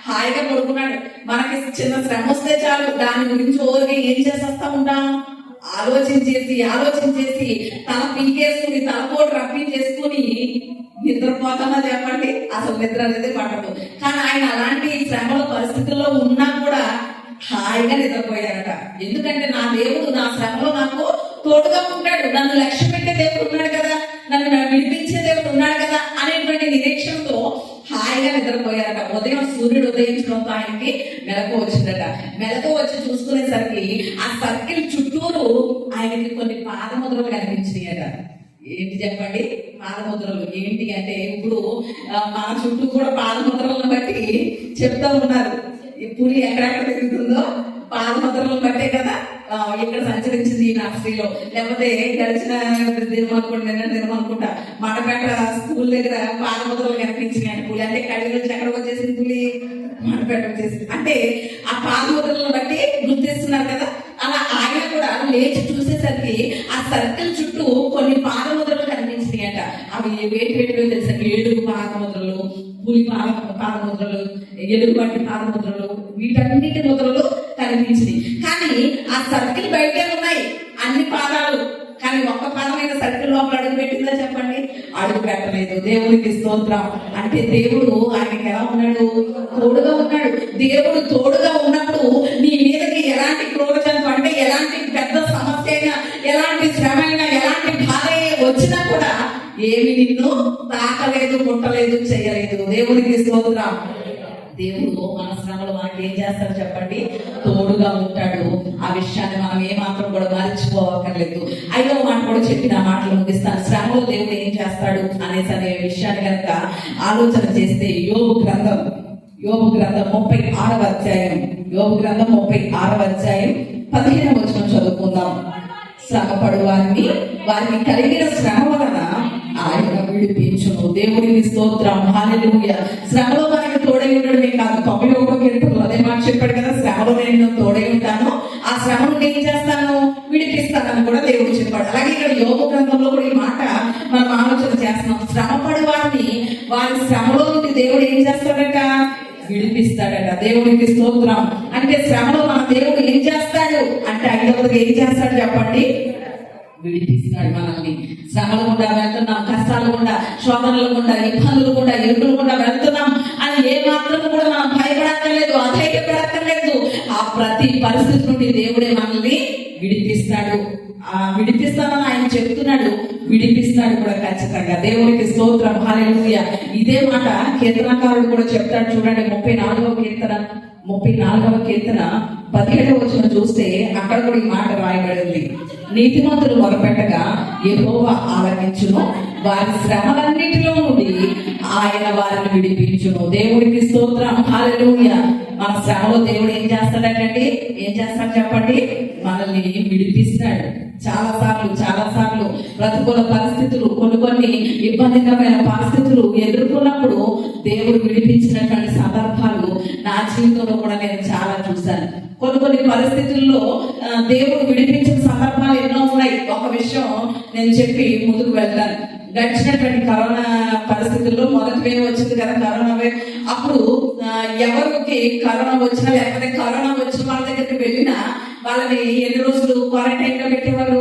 హాయిగా పడుకున్నాడు. మనకి చిన్న శ్రమ వస్తే చాలు దాని గురించి ఓరిగా ఏం చేసేస్తా ఉంటాం, ఆలోచించేసి తల పీకేసుకుని తలపోటు రప్పించేసుకుని నిద్రపోతామా చెప్పండి? అసలు నిద్ర అనేది పట్టదు. కానీ ఆయన అలాంటి శ్రమల పరిస్థితుల్లో ఉన్నా కూడా హాయిగా నిద్రపోయారట. ఎందుకంటే నా దేవుడు నా శ్రమలో నాకు తోడుగా ఉంటాడు, నన్ను లక్ష్యం పెట్టే దేవుడు ఉన్నాడు కదా, నన్ను విడిపించే దేవుడు ఉన్నాడు కదా అనేటువంటి నిరీక్షణతో హాయిగా నిద్రపోయారట. ఉదయం సూర్యుడు ఉదయించడంతో ఆయనకి మెలకు వచ్చిందట. మెలకు వచ్చి చూసుకునేసరికి ఆ సర్కిల్ చుట్టూరు ఆయనకి కొన్ని పాదముద్రలు కనిపించినాయట. ఏంటి చెప్పండి? పాదముద్రలు ఏంటి అంటే, ఇప్పుడు మన చుట్టూ కూడా పాదముద్రలను బట్టి చెప్తా ఉన్నారు. ఈ పులి ఎక్కడెక్కడ తిరుగుతుందో పాదముద్రలను బట్టే కదా ఇక్కడ సంచరించింది ఈ నర్సరీలో. లేకపోతే గడిచిన దినమనుకుంటా మడపేట స్కూల్ దగ్గర పాదముద్రలు కనిపించినాయి. పులి అంటే కడిగి నుంచి ఎక్కడికి వచ్చేసింది, పులి మడపేట వచ్చేసింది. అంటే ఆ పాదముద్రలను బట్టి గుర్తిస్తున్నారు కదా. అలా ఆయన కూడా లేచి చూసేసరికి ఆ సర్కిల్ చుట్టూ కొన్ని పాదముద్రలు కనిపించినాయట. అవి వేటివేటివో తెలుసా? ఏడుగు పాదముద్రలు, పులి పాదముద్రలు, ఎలుగుబంటి పాదముద్రలు, వీటన్నిటి ముద్రలు కనిపించింది. కానీ ఆ సర్కిల్ బయటే ఉన్నాయి అన్ని పాదాలు. కానీ ఒక్క పాదమైన సర్కిల్ లోపల అడుగు పెట్టిందా చెప్పండి? అడుగు పెట్టలేదు. దేవునికి స్తోత్రం. అంటే దేవుడు ఆయనకి ఎలా ఉన్నాడు? తోడుగా ఉన్నాడు. దేవుడు తోడుగా ఉన్నప్పుడు నీ మీదకి ఎలాంటి క్రూరజంతు అంటే ఎలాంటి పెద్ద సమస్య అయినా, ఎలాంటి శ్రమ అయినా, ఎలాంటి బాధ వచ్చినా కూడా ఏమి నిన్ను తాకలేదు, ముట్టలేదు, చేయలేదు. దేవునికి స్తోత్రం. దేవుడు మన శ్రమలు మనకి ఏం చేస్తాడు చెప్పండి? తోడుగా ఉంటాడు. ఆ విషయాన్ని మనం ఏమాత్రం కూడా మర్చిపోవక్కర్లేదు. 5వ మాట కూడా చెప్పిన మాటలు ముగిస్తాను. శ్రమలో దేవుడు ఏం చేస్తాడు అనే విషయాన్ని కనుక ఆలోచన చేస్తే యోబు గ్రంథం 36వ అధ్యాయం, యోబు గ్రంథం 36వ అధ్యాయం 15వ వచనం చదువుకుందాం. శ్రమపడు వారికి కలిగిన శ్రమ వలన ఆయన విడిపించును. దేవునికి స్తోత్రం. హల్లెలూయా. శ్రమలో మనకి తోడై ఉండడమే కాదు, 91వ కీర్తనలో అదే మాట చెప్పాడు కదా, శ్రమలో నేను తోడై ఉంటాను, ఆ శ్రమ నుండి ఏం చేస్తాను, విడిపిస్తానని కూడా దేవుడు చెప్పాడు. అలాగే ఇక్కడ యోబు గ్రంథంలో కూడా ఈ మాట మనం ఆలోచన చేస్తున్నాం. శ్రమపడి వారి శ్రమలో నుండి దేవుడు ఏం చేస్తాడట? విడిపిస్తాడట. దేవునికి స్తోత్రం. అంటే శ్రమలో మన దేవుడు ఏం చేస్తాడు అంటే 5వది ఏం చేస్తాడు చెప్పండి? విడిపిస్తాడు. మనల్ని శ్రమలు గుండా వెళ్తున్నాం, కష్టాలు గుండా, శోధనలు గుండా, ఇబ్బందులు గుండా, ఇరుకులు గుండా వెళ్తున్నాం అని ఏ మాత్రం కూడా మనం భయపడక్కర్లేదు, అధైర్యపడక్కర్లేదు. ఆ ప్రతి పరిస్థితి నుండి దేవుడే మనల్ని విడిపిస్తాడు. విడిపిస్తానని ఆయన చెప్తున్నాడు, విడిపిస్తాడు కూడా ఖచ్చితంగా. దేవునికి స్తోత్రం. హల్లెలూయా. ఇదే మాట కీర్తనకారుడు కూడా చెప్తాడు. చూడండి 34వ కీర్తన 17వ వచనం చూస్తే అక్కడ కూడా ఈ మాట రాయబడింది. నీతిమంతులు మొరపెట్టగా యెహోవా ఆలకించును, వారి శ్రమలన్నిటిలో నుండి ఆయన వారిని విడిపించును. దేవుడికి స్తోత్రం. హల్లెలూయా. మన శ్రమలో దేవుడు ఏం చేస్తాడంటే, ఏం చేస్తాడు చెప్పండి? మనల్ని విడిపిస్తాడు. చాలా సార్లు ప్రతికూల పరిస్థితులు, కొన్ని ఇబ్బందికరమైన పరిస్థితులు ఎదుర్కొన్నప్పుడు దేవుడు విడిపించినటువంటి సందర్భాలు నా జీవితంలో కూడా నేను చాలా చూశాను. కొన్ని పరిస్థితుల్లో దేవుడు విడిపించిన సందర్భాలు ఎన్నో ఉన్నాయి. ఒక విషయం నేను చెప్పి ముందుకు వెళ్తాను. గడిచినటువంటి కరోనా పరిస్థితుల్లో మొదటి వేవ్ వచ్చింది కదా, కరోనా వేవ్. అప్పుడు ఎవరికి కరోనా వచ్చినా, లేకపోతే కరోనా వచ్చిన వాళ్ళ దగ్గరికి వెళ్ళినా వాళ్ళని ఎన్ని రోజులు క్వారంటైన్ లో పెట్టేవారు?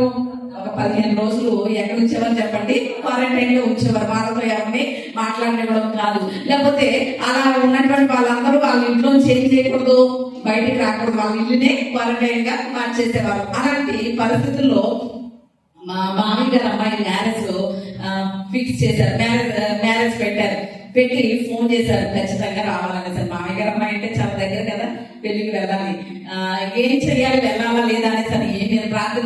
ఒక 15 రోజులు. ఎక్కడ ఉంచేవారు చెప్పండి? క్వారంటైన్ లో ఉంచేవారు. వాళ్ళతో ఎవరిని మాట్లాడనివ్వడం కాదు. లేకపోతే అలా ఉన్నటువంటి వాళ్ళందరూ వాళ్ళ ఇంట్లో చేంజ్ చేయకూడదు, బయటికి రాకూడదు, వాళ్ళ ఇల్లునే క్వారంటైన్ గా మార్చేసేవారు. అలాంటి పరిస్థితుల్లో మా మామయ్య గారు అమ్మాయి మ్యారేజ్ ఫిక్స్ చేశారు, మ్యారేజ్ పెట్టి ఫోన్ చేశారు, ఖచ్చితంగా రావాలనేసి. మామయ్య గారు అమ్మాయి అంటే చాలా దగ్గర కదా, పెళ్లికి వెళ్ళాలి, ఏం చెయ్యాలి, వెళ్ళాలా లేదా అనేసి నేను ప్రార్థన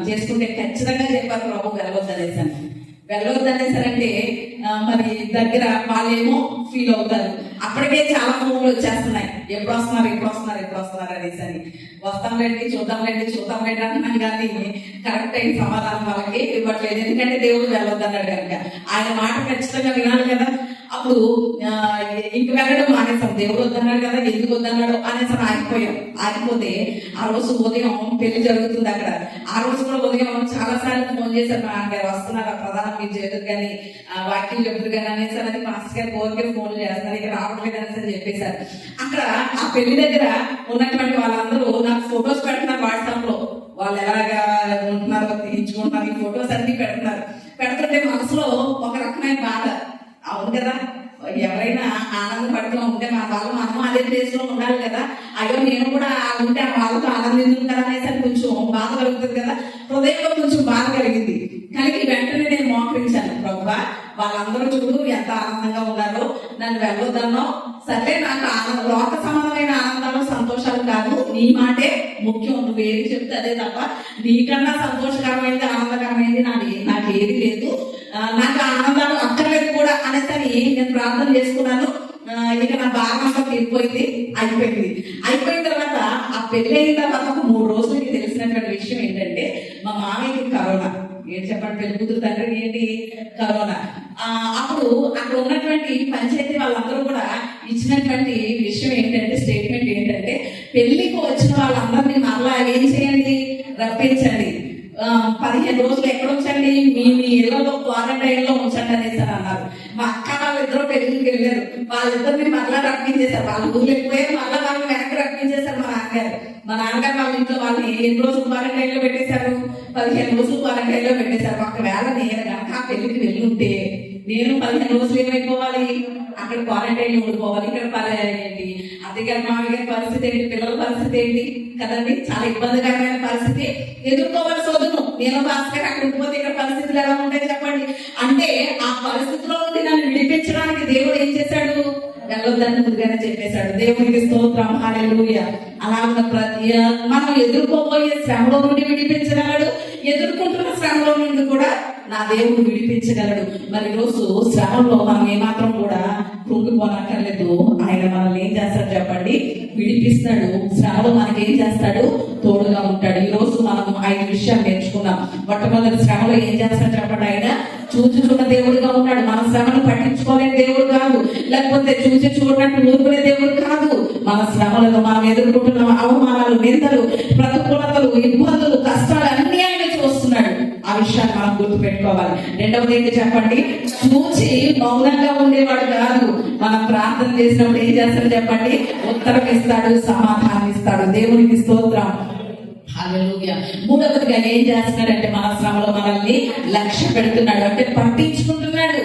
చేసుకుంటే ఖచ్చితంగా చెప్పారు ప్రభు వెళ్ళవద్దు అనేసి. వెళ్ళొద్దనేసరంటే మరి దగ్గర వాళ్ళేమో ఫీల్ అవుతారు. అప్పటికే చాలా ఫోన్లు వచ్చేస్తున్నాయి, ఎప్పుడు వస్తున్నారు అనేసి అని. వస్తాంలేండి చూద్దాంలేండి అంటున్నాను కానీ కరెక్ట్ అయిన సమాధానం వాళ్ళకి ఇవ్వట్లేదు. ఎందుకంటే దేవుడు వెళ్ళొద్దన్నాడు కనుక ఆయన మాట ఖచ్చితంగా వినాలి కదా. అప్పుడు ఇంక వెళ్ళడం మానేసాం. దేవుడు వద్దన్నాడు కదా, ఎందుకు వద్దన్నాడు అనేసి ఆగిపోతే ఆ రోజు ఉదయం పెళ్లి జరుగుతుంది అక్కడ. ఆ రోజు కూడా ఉదయం చాలా సార్లు ఫోన్ చేశారు, మా నాన్నగారు వస్తున్నారు, ప్రధానం మీరు చేతురు కానీ వాక్యం చెబుతారు కానీ అనేసి అది మాస్టర్ గారు కోరికే ఫోన్ చేస్తున్నారు, ఇక్కడ రావట్లేదు అనేసి చెప్పేశారు. అక్కడ ఆ పెళ్లి దగ్గర ఉన్నటువంటి వాళ్ళందరూ నాకు ఫొటోస్ పెడుతున్నారు వాట్సాప్ లో, వాళ్ళు ఎలాగా ఉంటున్నారో తీయించుకుంటున్నారు, ఈ ఫొటోస్ అన్ని పెడుతుంటే మనసులో ఒక రకమైన బాధ. అవును కదా, ఎవరైనా ఆనందపడుతూ ఉంటే మన వాళ్ళు మనం అదే ప్లేస్ లో ఉండాలి కదా, అయ్యో నేను కూడా ఉంటే ఆ వాళ్ళతో ఆనందించు కదా అనేసి కొంచెం బాధ కలుగుతుంది కదా. హృదయంలో కొంచెం బాధ కలిగి వెంటనే నేను మోకరించాను, ప్రభువా వాళ్ళందరూ చూడు ఎంత ఆనందంగా ఉన్నారో, నన్ను వెళ్ళొద్దన్నో, సరే నాకు లోక సంబంధమైన ఆనందాలు సంతోషాలు కాదు, నీ మాటే ముఖ్యం, నువ్వు ఏది చెప్తే అదే తప్ప నీకన్నా సంతోషకరమైనది ఆనందకరమైనది నాకు ఏది లేదు, నాకు ఆనందాలు అక్కర్లేదు కూడా అనేసరి నేను ప్రార్థన చేసుకున్నాను. ఇక నా బాగా అయిపోయిన తర్వాత ఆ పెళ్లి అయిన తర్వాత ఒక 3 రోజులకి తెలిసినటువంటి విషయం ఏంటంటే మా మామయ్యకి కరోనా. ఏంటి చెప్పండి, పెళ్లి కూతురు తండ్రి ఏంటి కరోనా. అప్పుడు అక్కడ ఉన్నటువంటి పంచాయతీ వాళ్ళందరూ కూడా ఇచ్చినటువంటి విషయం ఏంటంటే, స్టేట్మెంట్ ఏంటంటే, పెళ్లికి వచ్చిన వాళ్ళందరినీ మరలా ఏం చేయండి, రప్పించండి, 15 రోజులు ఎక్కడ ఉంచండి, మీ ఇళ్లలో క్వారంటైన్ లో ఉంచండి అనేసి అన్నారు. మా అక్క వాళ్ళిద్దరూ పెళ్లికి వెళ్ళారు, వాళ్ళిద్దరిని మరలా రప్పించేశారు. వాళ్ళ ఊర్లో ఎక్కువే మరలా వాళ్ళని వెనక్కి రప్పించేశారు. మా నాన్నగారు వాళ్ళ ఇంట్లో వాళ్ళని ఎన్ని రోజులు క్వారంటైన్ లో పెట్టేశారు, 15 రోజులు క్వారంటైన్ లో పెట్టేశారు. ఒకవేళ నేను కనుక ఆ పెళ్లికి వెళ్ళి ఉంటే నేను 15 రోజులు ఏమైపోవాలి, అక్కడ క్వారంటైన్ లో ఉండిపోవాలి. ఇక్కడ ఏంటి అదిగారి మామగారి పరిస్థితి ఏంటి, పిల్లల పరిస్థితి ఏంటి కదండి, చాలా ఇబ్బందికరమైన పరిస్థితి ఎదుర్కోవాల్సి వద్దును. నేను భాస్కర్ అక్కడ ఉండిపోతే ఇక్కడ పరిస్థితులు ఎలా ఉంటాయి చెప్పండి. అంటే ఆ పరిస్థితిలో నుండి నన్ను విడిపించడానికి దేవుడు ఏం చేశాడు, వెళ్ళొద్దని ముందుగానే చెప్పేశాడు. దేవునికి స్తోత్రం, హల్లెలూయా. అలా మనం ఎదుర్కోబోయే శ్రమలో నుండి విడిపించగలడు, ఎదుర్కొంటున్న శ్రమలో నుండి కూడా నా దేవుడు విడిపించగలడు. మరి రోజు శ్రమంలో మనం ఏమాత్రం కూడా కృంగిపోనక్కర్లేదు. ఆయన మనల్ని ఏం చేస్తాడు చెప్పండి, విడిపిస్తాడు. శ్రమలో మనకి ఏం చేస్తాడు, తోడుగా ఉంటాడు. ఈ రోజు మనం 5 విషయాలు నేర్చుకున్నాం. మొట్టమొదటి శ్రమలో ఏం చేస్తాడు చెప్పండి, ఆయన చూచుచున్న దేవుడిగా ఉన్నాడు. మన శ్రమను పట్టించుకోలేని దేవుడు కాదు, లేకపోతే చూసి చూడనట్టు ఊరుకునే దేవుడు కాదు. మన శ్రమలను మనం ఎదుర్కొంటున్న అవమానాలు, నిందలు, ప్రతికూలతలు, ఇబ్బందులు, కష్టాలు అన్ని ఆయన చూస్తున్నాడు. ఆ విషయాన్ని మనం గుర్తు పెట్టుకోవాలి. రెండవది ఏంటి చెప్పండి, చూచి మౌనంగా ఉండేవాడు కాదు. మనం ప్రార్థన చేసినప్పుడు ఏం చేస్తాడు చెప్పండి, ఉత్తరం ఇస్తాడు, సమాధానం ఇస్తాడు. దేవునికి స్తోత్రం, హల్లెలూయా. మూడవదిగా ఏం చేస్తున్నాడంటే మన శ్రమలో మనల్ని లక్ష్య పెడుతున్నాడు, అంటే పట్టించుకుంటున్నాడు,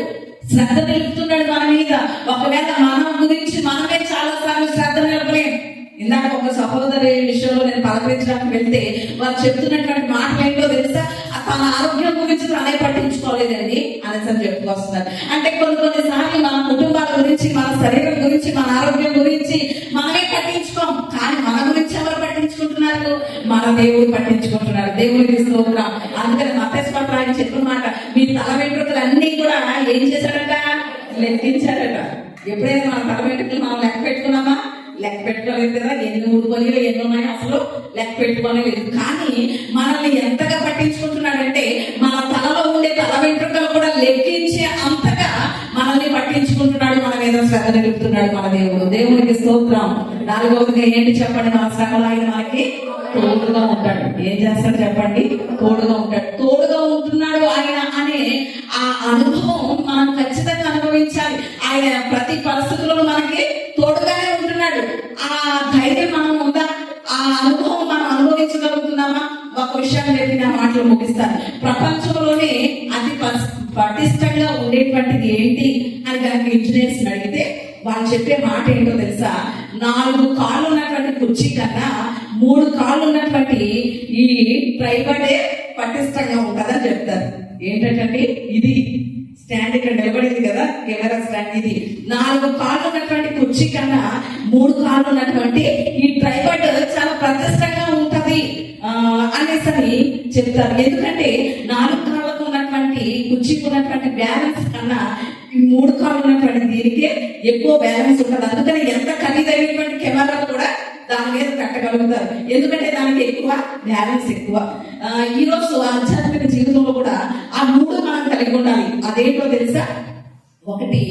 శ్రద్ధ నిలుపుతున్నాడు మన మీద. ఒకవేళ మన గురించి మనమే చాలా సార్లు శ్రద్ధ నిలపలేం. ఇందాక ఒక సహోదరి విషయంలో నేను పలకరించడానికి వెళ్తే వారు చెప్తున్నటువంటి మాటలు ఏంటో తెలుసా, తన ఆరోగ్యం గురించి తనే పట్టించుకోలేదండి అనేసి చెప్పుకొస్తున్నారు. అంటే కొన్నిసార్లు మన కుటుంబాల గురించి, మన శరీరం గురించి, మన ఆరోగ్యం గురించి మనమే పట్టించుకోం. కానీ మన గురించి ఎవరు పట్టించుకుంటున్నారు, మన దేవుడు పట్టించుకుంటున్నాడు. దేవుడికి స్తోత్రం. అందుకని మత్తయి పట్ల ఆయన చెప్పిన మాట, మీ తల వెంట్రుకలు అన్ని కూడా ఏం చేశాడట, లెక్కించాడట. ఎప్పుడైనా మన తల వెంట్రుకలు మనం లెక్క పెట్టుకున్నామా, లెక్క పెట్టుకోలేదు కదా. ఎన్ని ఊరుకోలేదు, ఎన్ని ఉన్నాయో అసలు లెక్క పెట్టుకోలేదు. కానీ మనల్ని ఎంతగా పట్టించుకుంటున్నాడంటే మన తలలో ఉండే తల వెంట్రుకలు కూడా లెక్కించే అంతగా మనల్ని పట్టించుకుంటున్నాడు, మన మీద శ్రద్ధ నిలుపుతున్నాడు మన దేవుడు. దేవునికి స్తోత్రం. నాలుగవదిగా ఏంటి చెప్పండి, మన శ్రమలో ఆయన మనకి తోడుగా ఉంటాడు. ఏం చేస్తాడు చెప్పండి, తోడుగా ఉంటాడు. తోడుగా ఉంటున్నాడు ఆయన అనే ఆ అనుభవం మనం ఖచ్చితంగా అనుభవించాలి. ఆయన ప్రతి పరిస్థితుల్లో మనకి తోడుగానే ఉంటున్నాడు. ఆ ధైర్యం మనం ఉందా, ఆ అనుభవం మనం అనుభవించగలుగుతున్నామా? ఒక విషయాన్ని చెప్పి నా మాటలు ముగిస్తాను. ప్రపంచంలోనే అతి పటిష్టంగా ఉండేటువంటిది ఏంటి అని కనుక ఇంజనీర్స్ అడిగితే వాళ్ళు చెప్పే మాట ఏంటో తెలుసా, 4 కాళ్ళు ఉన్నటువంటి కుర్చీ కన్నా 3 కాళ్ళు ఉన్నటువంటి ఈ ట్రైబడే పటిష్టంగా ఉంటుందని చెప్తారు. ఏంటంటే ఇది స్టాండ్ ఇక్కడ నిలబడింది కదా, కెమెరా స్టాండ్, ఇది 4 కాళ్ళు ఉన్నటువంటి కుర్చీ కన్నా 3 కాళ్ళు ఉన్నటువంటి ఈ ట్రైబడ్ చాలా ప్రతిష్టంగా ఉంటది అనేసి చెప్తారు. ఎందుకంటే 4 కాళ్ళకు ఉన్నటువంటి కుర్చీకి ఉన్నటువంటి ఉన్నటువంటి బ్యాలెన్స్ కన్నా ఈ 3 కాళ్ళు ఉన్నటువంటి దీనికే ఎక్కువ బ్యాలెన్స్ ఉంటుంది. అందుకని ఎంత ఖరీదైనటువంటి కెమెరాలు కూడా దాని మీద పెట్టగలుగుతారు, ఎందుకంటే దానికి ఎక్కువ బ్యాలెన్స్ ఎక్కువ. ఈ రోజు ఆధ్యాత్మిక జీవితంలో కూడా ఆ 3 మనం కలిగి ఉండాలి. అదేంటో తెలుసా? ఒకటి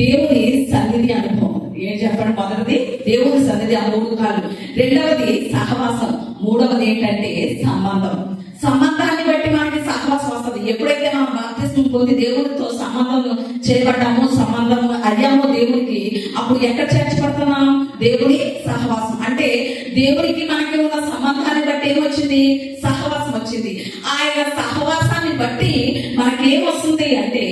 దేవుని సన్నిధి అనుభవం. ఏం చెప్పండి? మొదటిది దేవుని సన్నిధి, ఆ 3 కాళ్ళు. రెండవది సహవాసం. మూడవది ఏంటంటే సంబంధం. సంబంధాన్ని బట్టి మనకి సహవాసం వస్తుంది. ఎప్పుడైతే మనం బాప్తిస్మం పొంది దేవుడితో సంబంధం చేపట్టామో, సంబంధం అయ్యామో దేవుడికి, అప్పుడు ఎక్కడ చేర్చబడుతున్నాం? దేవుడి సహవాసం. అంటే దేవుడికి మనకి ఉన్న సంబంధాన్ని బట్టి ఏమొచ్చింది? సహవాసం వచ్చింది. ఆయన సహవాసాన్ని బట్టి మనకేమొస్తుంది అంటే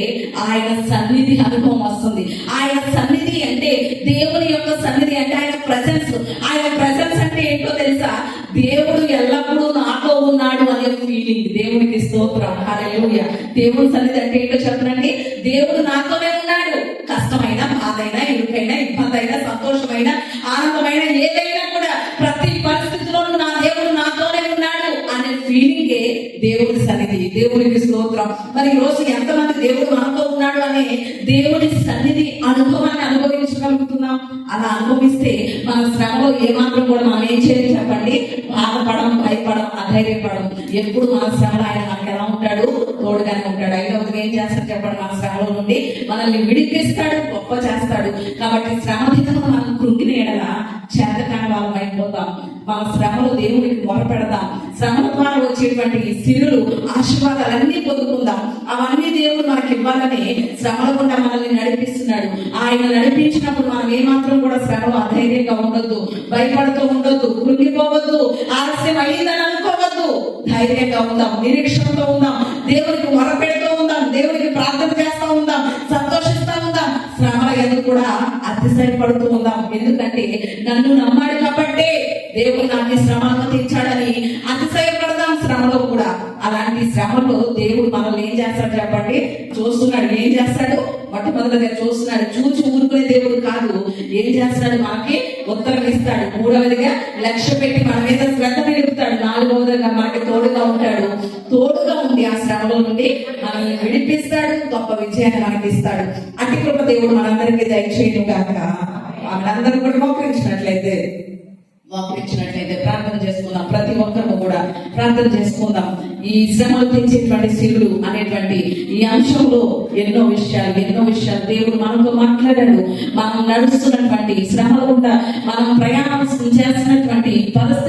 ఆయన సన్నిధి అనుభవం వస్తుంది. ఆయన సన్నిధి అంటే దేవుని యొక్క సన్నిధి అంటే ఆయన ప్రజెన్స్. ఆయన ప్రజెన్స్ అంటే ఏంటో తెలుసా? దేవుడు ఎల్లప్పుడూ నాతో ఉన్నాడు అనే ఫీలింగ్. దేవునికి స్తోత్రం, హల్లెలూయా. దేవుని సన్నిధి అంటే ఏంటో చెప్పనండి. దేవుడు నాతోనే ఉన్నాడు. కష్టమైన, బాధైనా, ఇరుకైనా, ఇబ్బంది అయినా, సంతోషమైన, ఆనందమైన, ఏదైనా కూడా ప్రతి పరిస్థితిలోనూ నా దేవుడు నాతోనే ఉన్నాడు అనే ఫీలింగే దేవుడి సన్నిధి. దేవునికి స్తోత్రం. మరి ఈ రోజు ఎంతమంది దేవుడు మనతో ఉన్నాడు అనే దేవుడి సన్నిధి అనుభవాన్ని అనుభవించగలుగుతున్నాం? అలా అనుభవిస్తే మన శ్రమలో ఏమాత్రం కూడా మనం ఏం చేయాలి చెప్పండి? బాధపడం, భయపడం, అధైర్యపడం. ఎప్పుడు మన శ్రమలో ఆయన మనకి ఎలా ఉంటాడు? తోడుగానే ఉంటాడు. ఐదవది ఏం చేస్తాడు చెప్పండి? మన శ్రమలో నుండి మనల్ని విడిపిస్తాడు, గొప్ప చేస్తాడు. కాబట్టి శ్రమ దినం మనం కృంగిన ఎడల చేతకాని వాళ్ళం అయిపోతాం. మన శ్రమలు దేవునికి మొరపెడదాం. శ్రమల ద్వారా వచ్చేటువంటి సిరులు, ఆశీర్వాదాలన్నీ పొందుకుందాం. అవన్నీ దేవుడు మనకి ఇవ్వాలని శ్రమల గుండా మనల్ని నడిపిస్తున్నాడు. ఆయన నడిపించినప్పుడు మనం ఏమాత్రం కూడా శ్రమలో అధైర్యంగా ఉండొద్దు, భయపడుతూ ఉండొద్దు, కృంగిపోవద్దు, ఆలస్యం అయ్యిందని అనుకోవద్దు. ధైర్యంగా ఉందాం, నిరీక్షణతో ఉందాం, దేవునికి మొరపెడుతూ ఉందాం, దేవునికి ప్రార్థన చేస్తూ ఉందాం, సంతోషిస్తూ ఉందాం. శ్రమల ఎందుకు కూడా అతిశయపడుతూ ఉందాం. ఎందుకంటే నన్ను నమ్మాడు కాబట్టే దేవుడు నాకు శ్రమలను తీర్చాడని అతిశయపడదాం శ్రమలో కూడా. అలాంటి శ్రమలో దేవుడు మనల్ని ఏం చేస్తాడు చెప్పండి? చూస్తున్నాడు. ఏం చేస్తాడు? మొట్టమొదటిగా చూస్తున్నాడు. చూచి ఊరుకునే దేవుడు కాదు. ఏం చేస్తాడు? మనకి ఉత్తరం ఇస్తాడు. మూడవదిగా లక్ష్య పెట్టి మన మీద శ్రద్ధ నిలుపుతాడు. నాలుగవదిగా మనకి తోడుగా ఉంటాడు. తోడుగా ఉండి ఆ శ్రమలో నుండి మనల్ని విడిపిస్తాడు, గొప్ప విజయాన్ని మనకి ఇస్తాడు. అట్టి కృప దేవుడు మనందరికీ దయచేయను గాక. మనందరూ కూడా మోకరించినట్లయితే ప్రార్థన చేసుకుందాం. ప్రతి ఒక్కరు కూడా ప్రార్థన చేసుకుందాం. ఈ శ్రమలు తెచ్చేటువంటి సిరులు అనేటువంటి ఈ అంశంలో ఎన్నో విషయాలు దేవుడు మనతో మాట్లాడాడు. మనం నడుస్తున్నటువంటి శ్రమలు గుండా మనం ప్రయాణం చేస్తున్నటువంటి పరిస్థితి